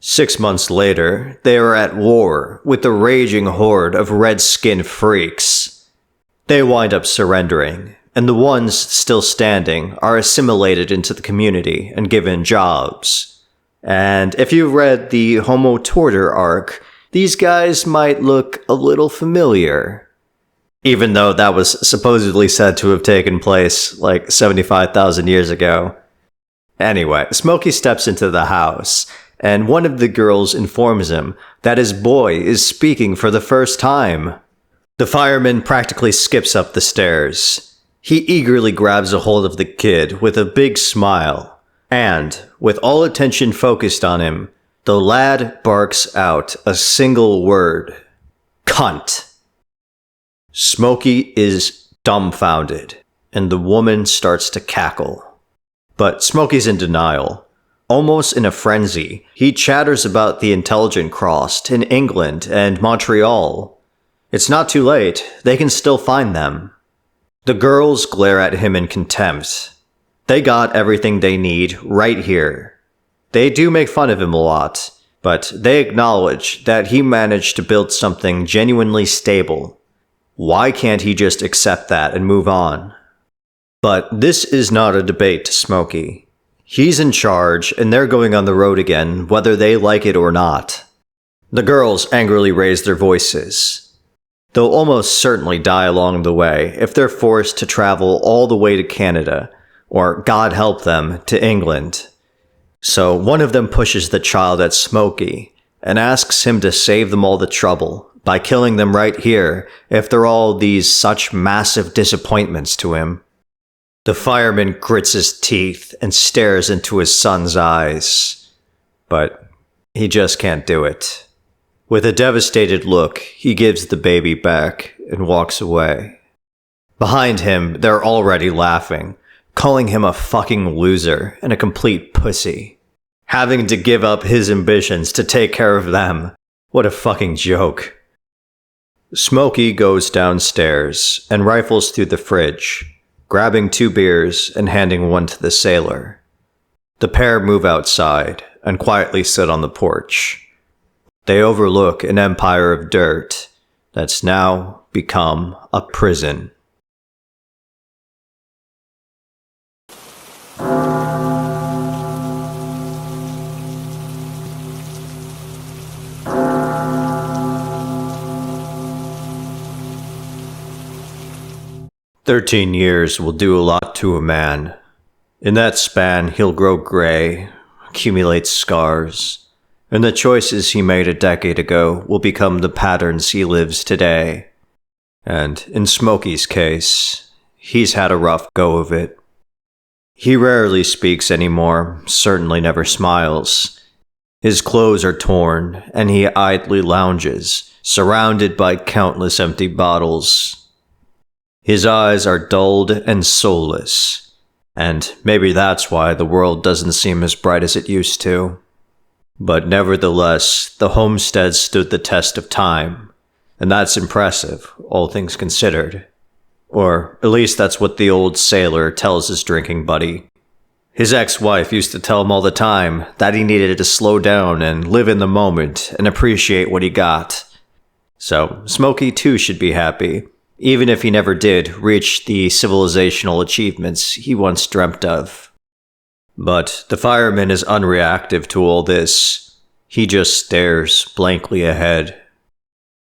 6 months later, they are at war with the raging horde of red-skinned freaks. They wind up surrendering, and the ones still standing are assimilated into the community and given jobs. And if you've read the Homo Tortor arc, these guys might look a little familiar. Even though that was supposedly said to have taken place like 75,000 years ago. Anyway, Smokey steps into the house, and one of the girls informs him that his boy is speaking for the first time. The fireman practically skips up the stairs. He eagerly grabs a hold of the kid with a big smile, and, with all attention focused on him, the lad barks out a single word. Cunt. Smokey is dumbfounded, and the woman starts to cackle. But Smokey's in denial. Almost in a frenzy, he chatters about the intelligent crossed in England and Montreal. It's not too late, they can still find them. The girls glare at him in contempt. They got everything they need right here. They do make fun of him a lot, but they acknowledge that he managed to build something genuinely stable. Why can't he just accept that and move on? But this is not a debate to Smokey. He's in charge, and they're going on the road again, whether they like it or not. The girls angrily raise their voices. They'll almost certainly die along the way if they're forced to travel all the way to Canada, or God help them, to England. So one of them pushes the child at Smokey and asks him to save them all the trouble by killing them right here if they're all these such massive disappointments to him. The fireman grits his teeth and stares into his son's eyes. But he just can't do it. With a devastated look, he gives the baby back and walks away. Behind him, they're already laughing, calling him a fucking loser and a complete pussy. Having to give up his ambitions to take care of them. What a fucking joke. Smokey goes downstairs and rifles through the fridge, grabbing 2 beers and handing one to the sailor. The pair move outside and quietly sit on the porch. They overlook an empire of dirt that's now become a prison. "13 years will do a lot to a man. In that span, he'll grow gray, accumulate scars, and the choices he made a decade ago will become the patterns he lives today. And in Smokey's case, he's had a rough go of it. He rarely speaks anymore, certainly never smiles. His clothes are torn, and he idly lounges, surrounded by countless empty bottles. His eyes are dulled and soulless, and maybe that's why the world doesn't seem as bright as it used to. But nevertheless, the homestead stood the test of time, and that's impressive, all things considered. Or at least that's what the old sailor tells his drinking buddy. His ex-wife used to tell him all the time that he needed to slow down and live in the moment and appreciate what he got. So Smokey too should be happy, even if he never did reach the civilizational achievements he once dreamt of. But the fireman is unreactive to all this. He just stares blankly ahead.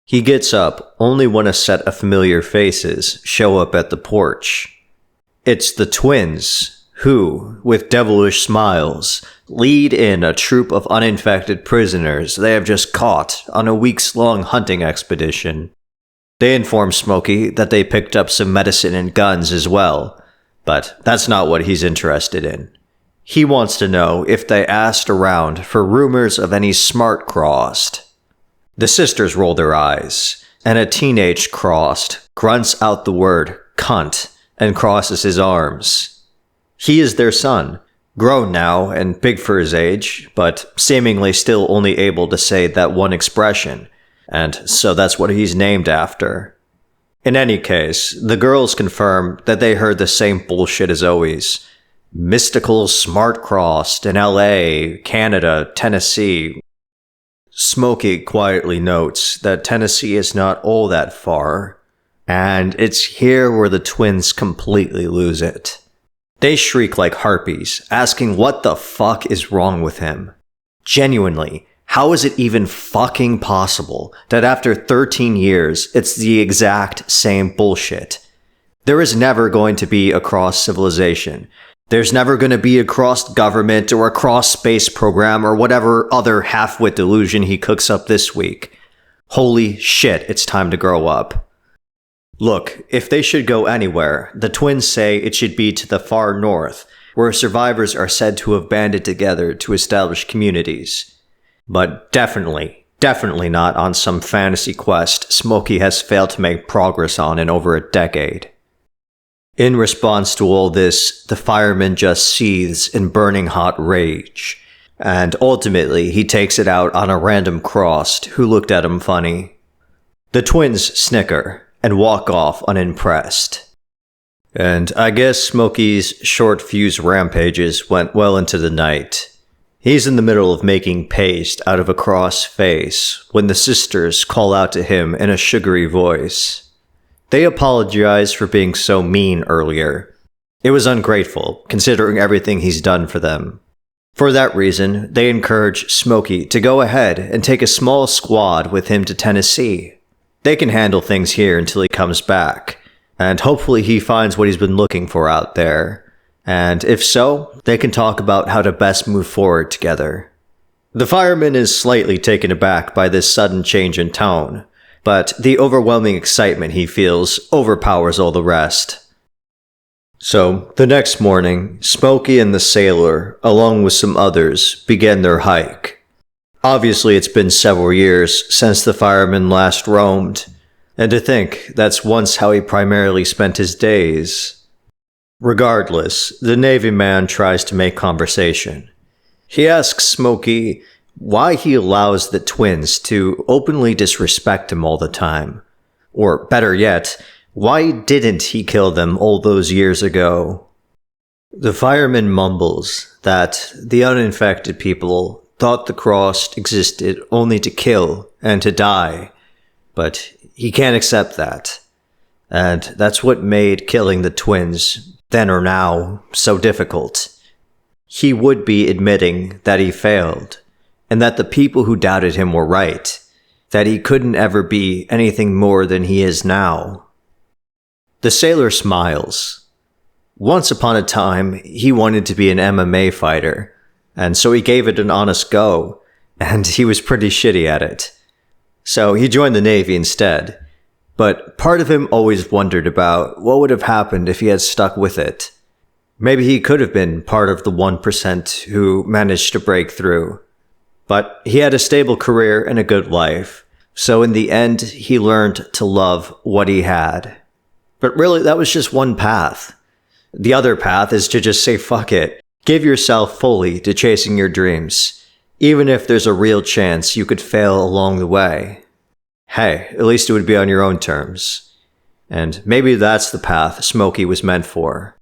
He gets up only when a set of familiar faces show up at the porch. It's the twins, who, with devilish smiles, lead in a troop of uninfected prisoners they have just caught on a weeks-long hunting expedition. They inform Smokey that they picked up some medicine and guns as well, but that's not what he's interested in. He wants to know if they asked around for rumors of any smart crossed. The sisters roll their eyes, and a teenage crossed grunts out the word cunt and crosses his arms. He is their son, grown now and big for his age, but seemingly still only able to say that one expression, and so that's what he's named after. In any case, the girls confirm that they heard the same bullshit as always. Mystical smart crossed in LA, Canada, Tennessee. Smokey quietly notes that Tennessee is not all that far, And it's here where the twins completely lose it. They shriek like harpies, asking what the fuck is wrong with him. Genuinely, how is it even fucking possible that after 13 years, it's the exact same bullshit? There is never going to be a cross-civilization. There's never going to be a cross-government or a cross-space program or whatever other half-wit delusion he cooks up this week. Holy shit, it's time to grow up. Look, if they should go anywhere, the twins say it should be to the far north, where survivors are said to have banded together to establish communities. But definitely not on some fantasy quest Smokey has failed to make progress on in over a decade. In response to all this, the fireman just seethes in burning hot rage, and ultimately he takes it out on a random crossed who looked at him funny. The twins snicker and walk off unimpressed. And I guess Smokey's short-fuse rampages went well into the night. He's in the middle of making paste out of a cross face when the sisters call out to him in a sugary voice. They apologize for being so mean earlier. It was ungrateful, considering everything he's done for them. For that reason, they encourage Smokey to go ahead and take a small squad with him to Tennessee. They can handle things here until he comes back, and hopefully he finds what he's been looking for out there. And if so, they can talk about how to best move forward together. The fireman is slightly taken aback by this sudden change in tone, but the overwhelming excitement he feels overpowers all the rest. So, the next morning, Smokey and the sailor, along with some others, begin their hike. Obviously, it's been several years since the fireman last roamed, and to think that's once how he primarily spent his days. Regardless, the Navy man tries to make conversation. He asks Smokey why he allows the twins to openly disrespect him all the time. Or better yet, why didn't he kill them all those years ago? The fireman mumbles that the uninfected people thought the crossed existed only to kill and to die, but he can't accept that. And that's what made killing the twins, then or now, so difficult. He would be admitting that he failed, and that the people who doubted him were right, that he couldn't ever be anything more than he is now. The sailor smiles. Once upon a time, he wanted to be an MMA fighter, and so he gave it an honest go, and he was pretty shitty at it. So he joined the Navy instead. But part of him always wondered about what would have happened if he had stuck with it. Maybe he could have been part of the 1% who managed to break through. But he had a stable career and a good life, so in the end, he learned to love what he had. But really, that was just one path. The other path is to just say fuck it. Give yourself fully to chasing your dreams, even if there's a real chance you could fail along the way. Hey, at least it would be on your own terms. And maybe that's the path Smokey was meant for.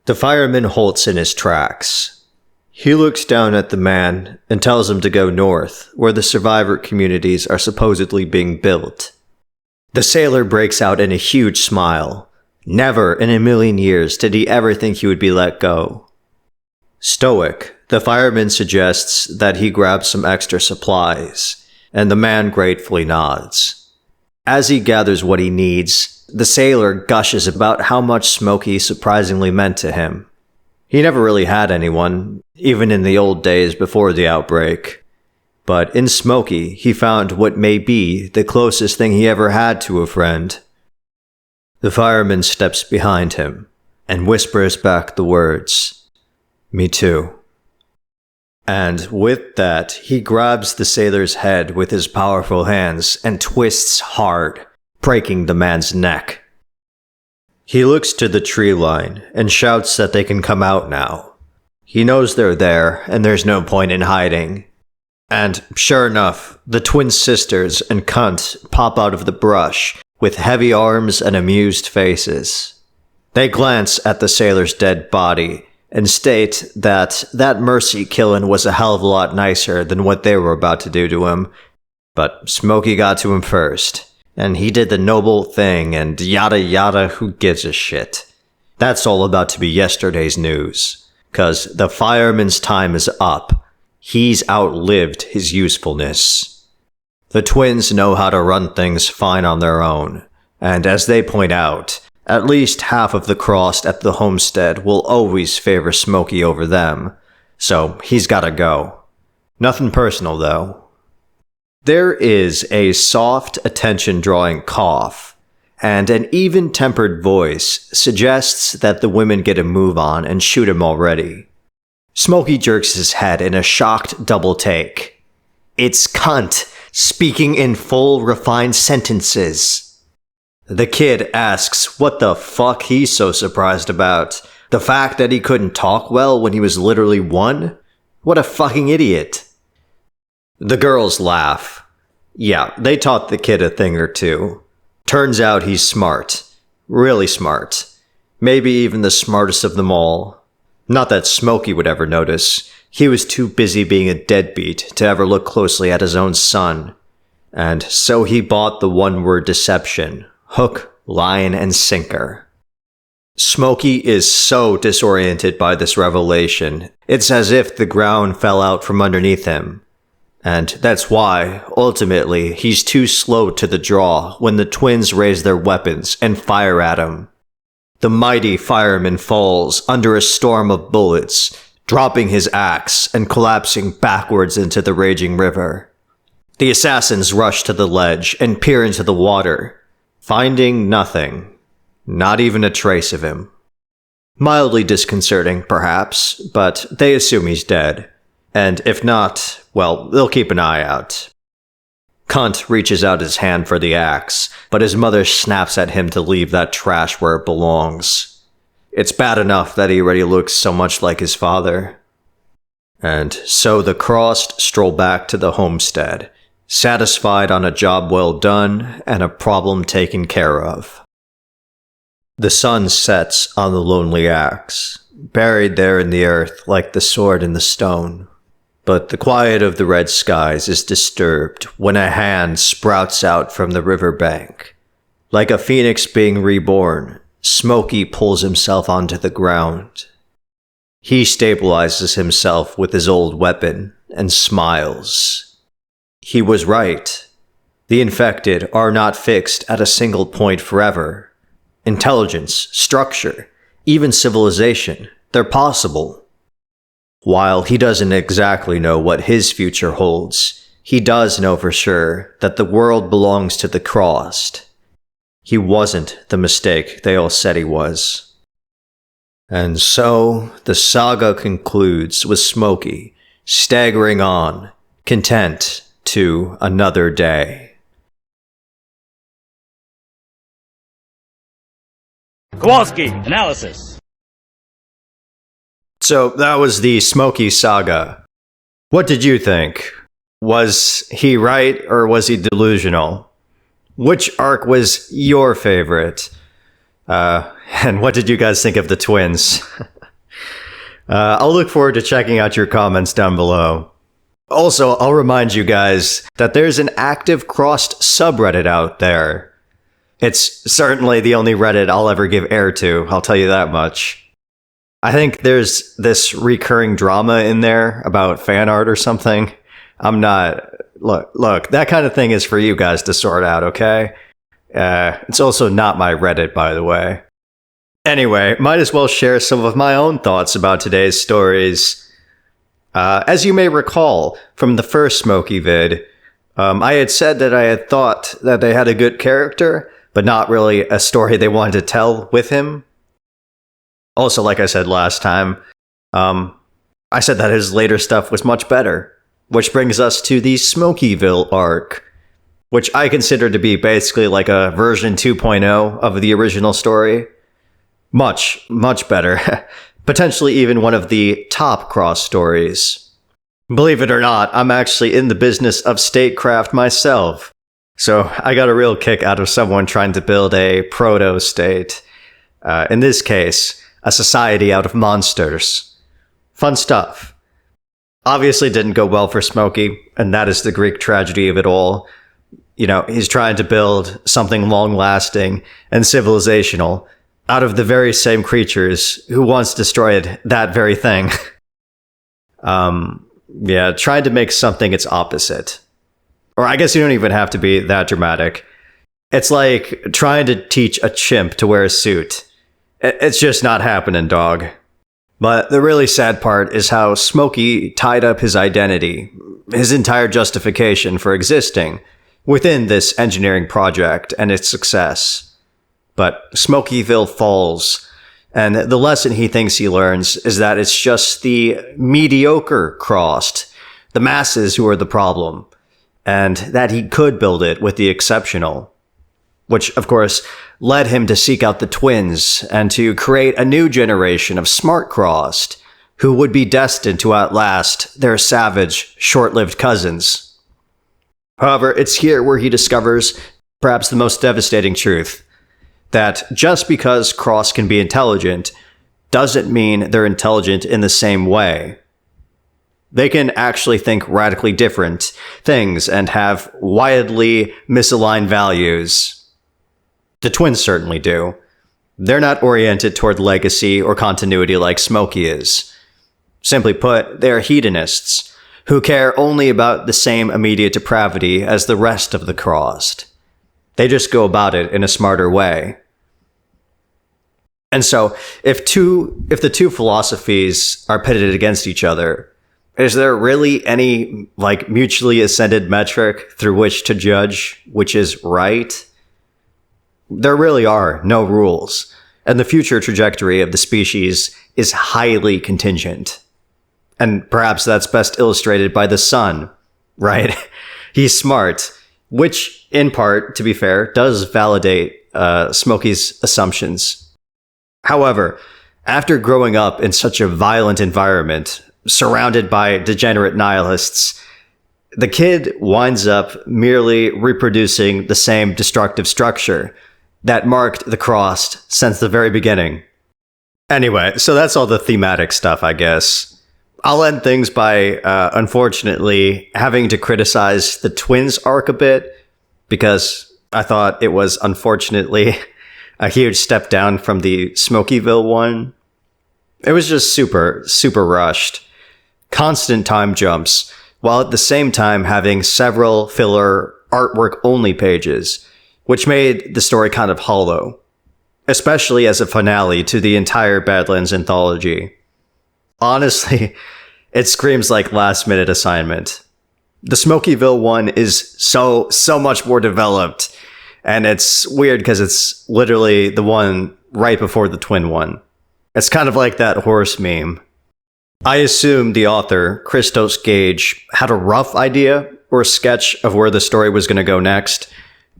The fireman halts in his tracks. He looks down at the man and tells him to go north, where the survivor communities are supposedly being built. The sailor breaks out in a huge smile. Never in a million years did he ever think he would be let go. Stoic, the fireman suggests that he grab some extra supplies, and the man gratefully nods. As he gathers what he needs, the sailor gushes about how much Smokey surprisingly meant to him. He never really had anyone, even in the old days before the outbreak. But in Smokey, he found what may be the closest thing he ever had to a friend. The fireman steps behind him and whispers back the words, "Me too." And with that, he grabs the sailor's head with his powerful hands and twists hard, breaking the man's neck. He looks to the tree line and shouts that they can come out now. He knows they're there, and there's no point in hiding. And sure enough, the twin sisters and cunt pop out of the brush with heavy arms and amused faces. They glance at the sailor's dead body and state that mercy killin' was a hell of a lot nicer than what they were about to do to him. But Smokey got to him first, and he did the noble thing, and yada yada, who gives a shit. That's all about to be yesterday's news, 'cause the fireman's time is up. He's outlived his usefulness. The twins know how to run things fine on their own, and as they point out, at least half of the crossed at the homestead will always favor Smokey over them, so he's gotta go. Nothing personal, though. There is a soft, attention-drawing cough, and an even-tempered voice suggests that the women get a move on and shoot him already. Smokey jerks his head in a shocked double take. It's cunt, speaking in full, refined sentences. The kid asks what the fuck he's so surprised about. The fact that he couldn't talk well when he was literally one? What a fucking idiot. The girls laugh. Yeah, they taught the kid a thing or two. Turns out he's smart. Really smart. Maybe even the smartest of them all. Not that Smokey would ever notice. He was too busy being a deadbeat to ever look closely at his own son. And so he bought the one-word deception. Hook, line, and sinker. Smokey is so disoriented by this revelation. It's as if the ground fell out from underneath him. And that's why, ultimately, he's too slow to the draw when the twins raise their weapons and fire at him. The mighty fireman falls under a storm of bullets, dropping his axe and collapsing backwards into the raging river. The assassins rush to the ledge and peer into the water, finding nothing. Not even a trace of him. Mildly disconcerting, perhaps, but they assume he's dead. And if not, well, they'll keep an eye out. Cunt reaches out his hand for the axe, but his mother snaps at him to leave that trash where it belongs. It's bad enough that he already looks so much like his father. And so the crossed stroll back to the homestead, satisfied on a job well done and a problem taken care of. The sun sets on the lonely axe, buried there in the earth like the sword in the stone. But the quiet of the red skies is disturbed when a hand sprouts out from the riverbank. Like a phoenix being reborn, Smokey pulls himself onto the ground. He stabilizes himself with his old weapon and smiles. He was right. The infected are not fixed at a single point forever. Intelligence, structure, even civilization, they're possible. While he doesn't exactly know what his future holds, he does know for sure that the world belongs to the crossed. He wasn't the mistake they all said he was. And so, the saga concludes with Smokey staggering on, content to another day. Kowalski, analysis. So that was the Smokey Saga. What did you think? Was he right or was he delusional? Which arc was your favorite? And what did you guys think of the twins? I'll look forward to checking out your comments down below. Also, I'll remind you guys that there's an active crossed subreddit out there. It's certainly the only Reddit I'll ever give air to, I'll tell you that much. I think there's this recurring drama in there about fan art or something. I'm not... Look, that kind of thing is for you guys to sort out, okay? It's also not my Reddit, by the way. Anyway, might as well share some of my own thoughts about today's stories. As you may recall from the first Smokey vid, I had said that I had thought that they had a good character, but not really a story they wanted to tell with him. Also, like I said last time, I said that his later stuff was much better. Which brings us to the Smokeyville arc, which I consider to be basically like a version 2.0 of the original story. Much, much better. Potentially even one of the top cross stories. Believe it or not, I'm actually in the business of statecraft myself. So I got a real kick out of someone trying to build a proto-state. In this case, a society out of monsters. Fun stuff. Obviously didn't go well for Smokey, and that is the Greek tragedy of it all. he's trying to build something long-lasting and civilizational out of the very same creatures who once destroyed that very thing. Trying to make something its opposite. Or I guess you don't even have to be that dramatic. It's like trying to teach a chimp to wear a suit. It's just not happening, dog. But the really sad part is how Smokey tied up his identity, his entire justification for existing, within this engineering project and its success. But Smokeyville falls, and the lesson he thinks he learns is that it's just the mediocre crossed, the masses who are the problem, and that he could build it with the exceptional. Which, of course, led him to seek out the twins and to create a new generation of smart crossed, who would be destined to outlast their savage, short-lived cousins. However, it's here where he discovers perhaps the most devastating truth, that just because Cross can be intelligent doesn't mean they're intelligent in the same way. They can actually think radically different things and have wildly misaligned values. The twins certainly do. They're not oriented toward legacy or continuity like Smokey is. Simply put, they're hedonists who care only about the same immediate depravity as the rest of the crossed. They just go about it in a smarter way. And so, if the two philosophies are pitted against each other, is there really any mutually ascended metric through which to judge which is right? There really are no rules, and the future trajectory of the species is highly contingent. And perhaps that's best illustrated by the sun, right? He's smart, which, in part, to be fair, does validate Smokey's assumptions. However, after growing up in such a violent environment, surrounded by degenerate nihilists, the kid winds up merely reproducing the same destructive structure that marked the crossed since the very beginning. Anyway, so that's all the thematic stuff, I guess. I'll end things by, unfortunately, having to criticize the twins arc a bit, because I thought it was, unfortunately, a huge step down from the Smokeyville one. It was just super, super rushed. Constant time jumps, while at the same time having several filler artwork-only pages, which made the story kind of hollow, especially as a finale to the entire Badlands anthology. Honestly, it screams like last-minute assignment. The Smokeyville one is so much more developed, and it's weird because it's literally the one right before the twin one. It's kind of like that horse meme. I assume the author, Christos Gage, had a rough idea or sketch of where the story was going to go next,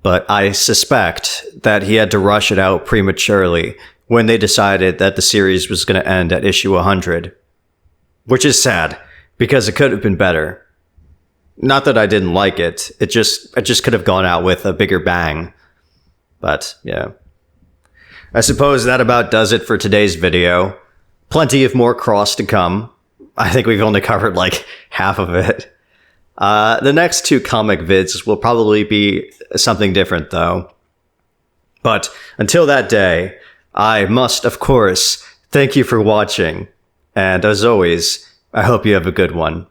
but I suspect that he had to rush it out prematurely when they decided that the series was going to end at issue 100. Which is sad, because it could have been better. Not that I didn't like it, it just could have gone out with a bigger bang. But, yeah. I suppose that about does it for today's video. Plenty of more Cross to come. I think we've only covered half of it. The next two comic vids will probably be something different, though. But until that day, I must, of course, thank you for watching. And as always, I hope you have a good one.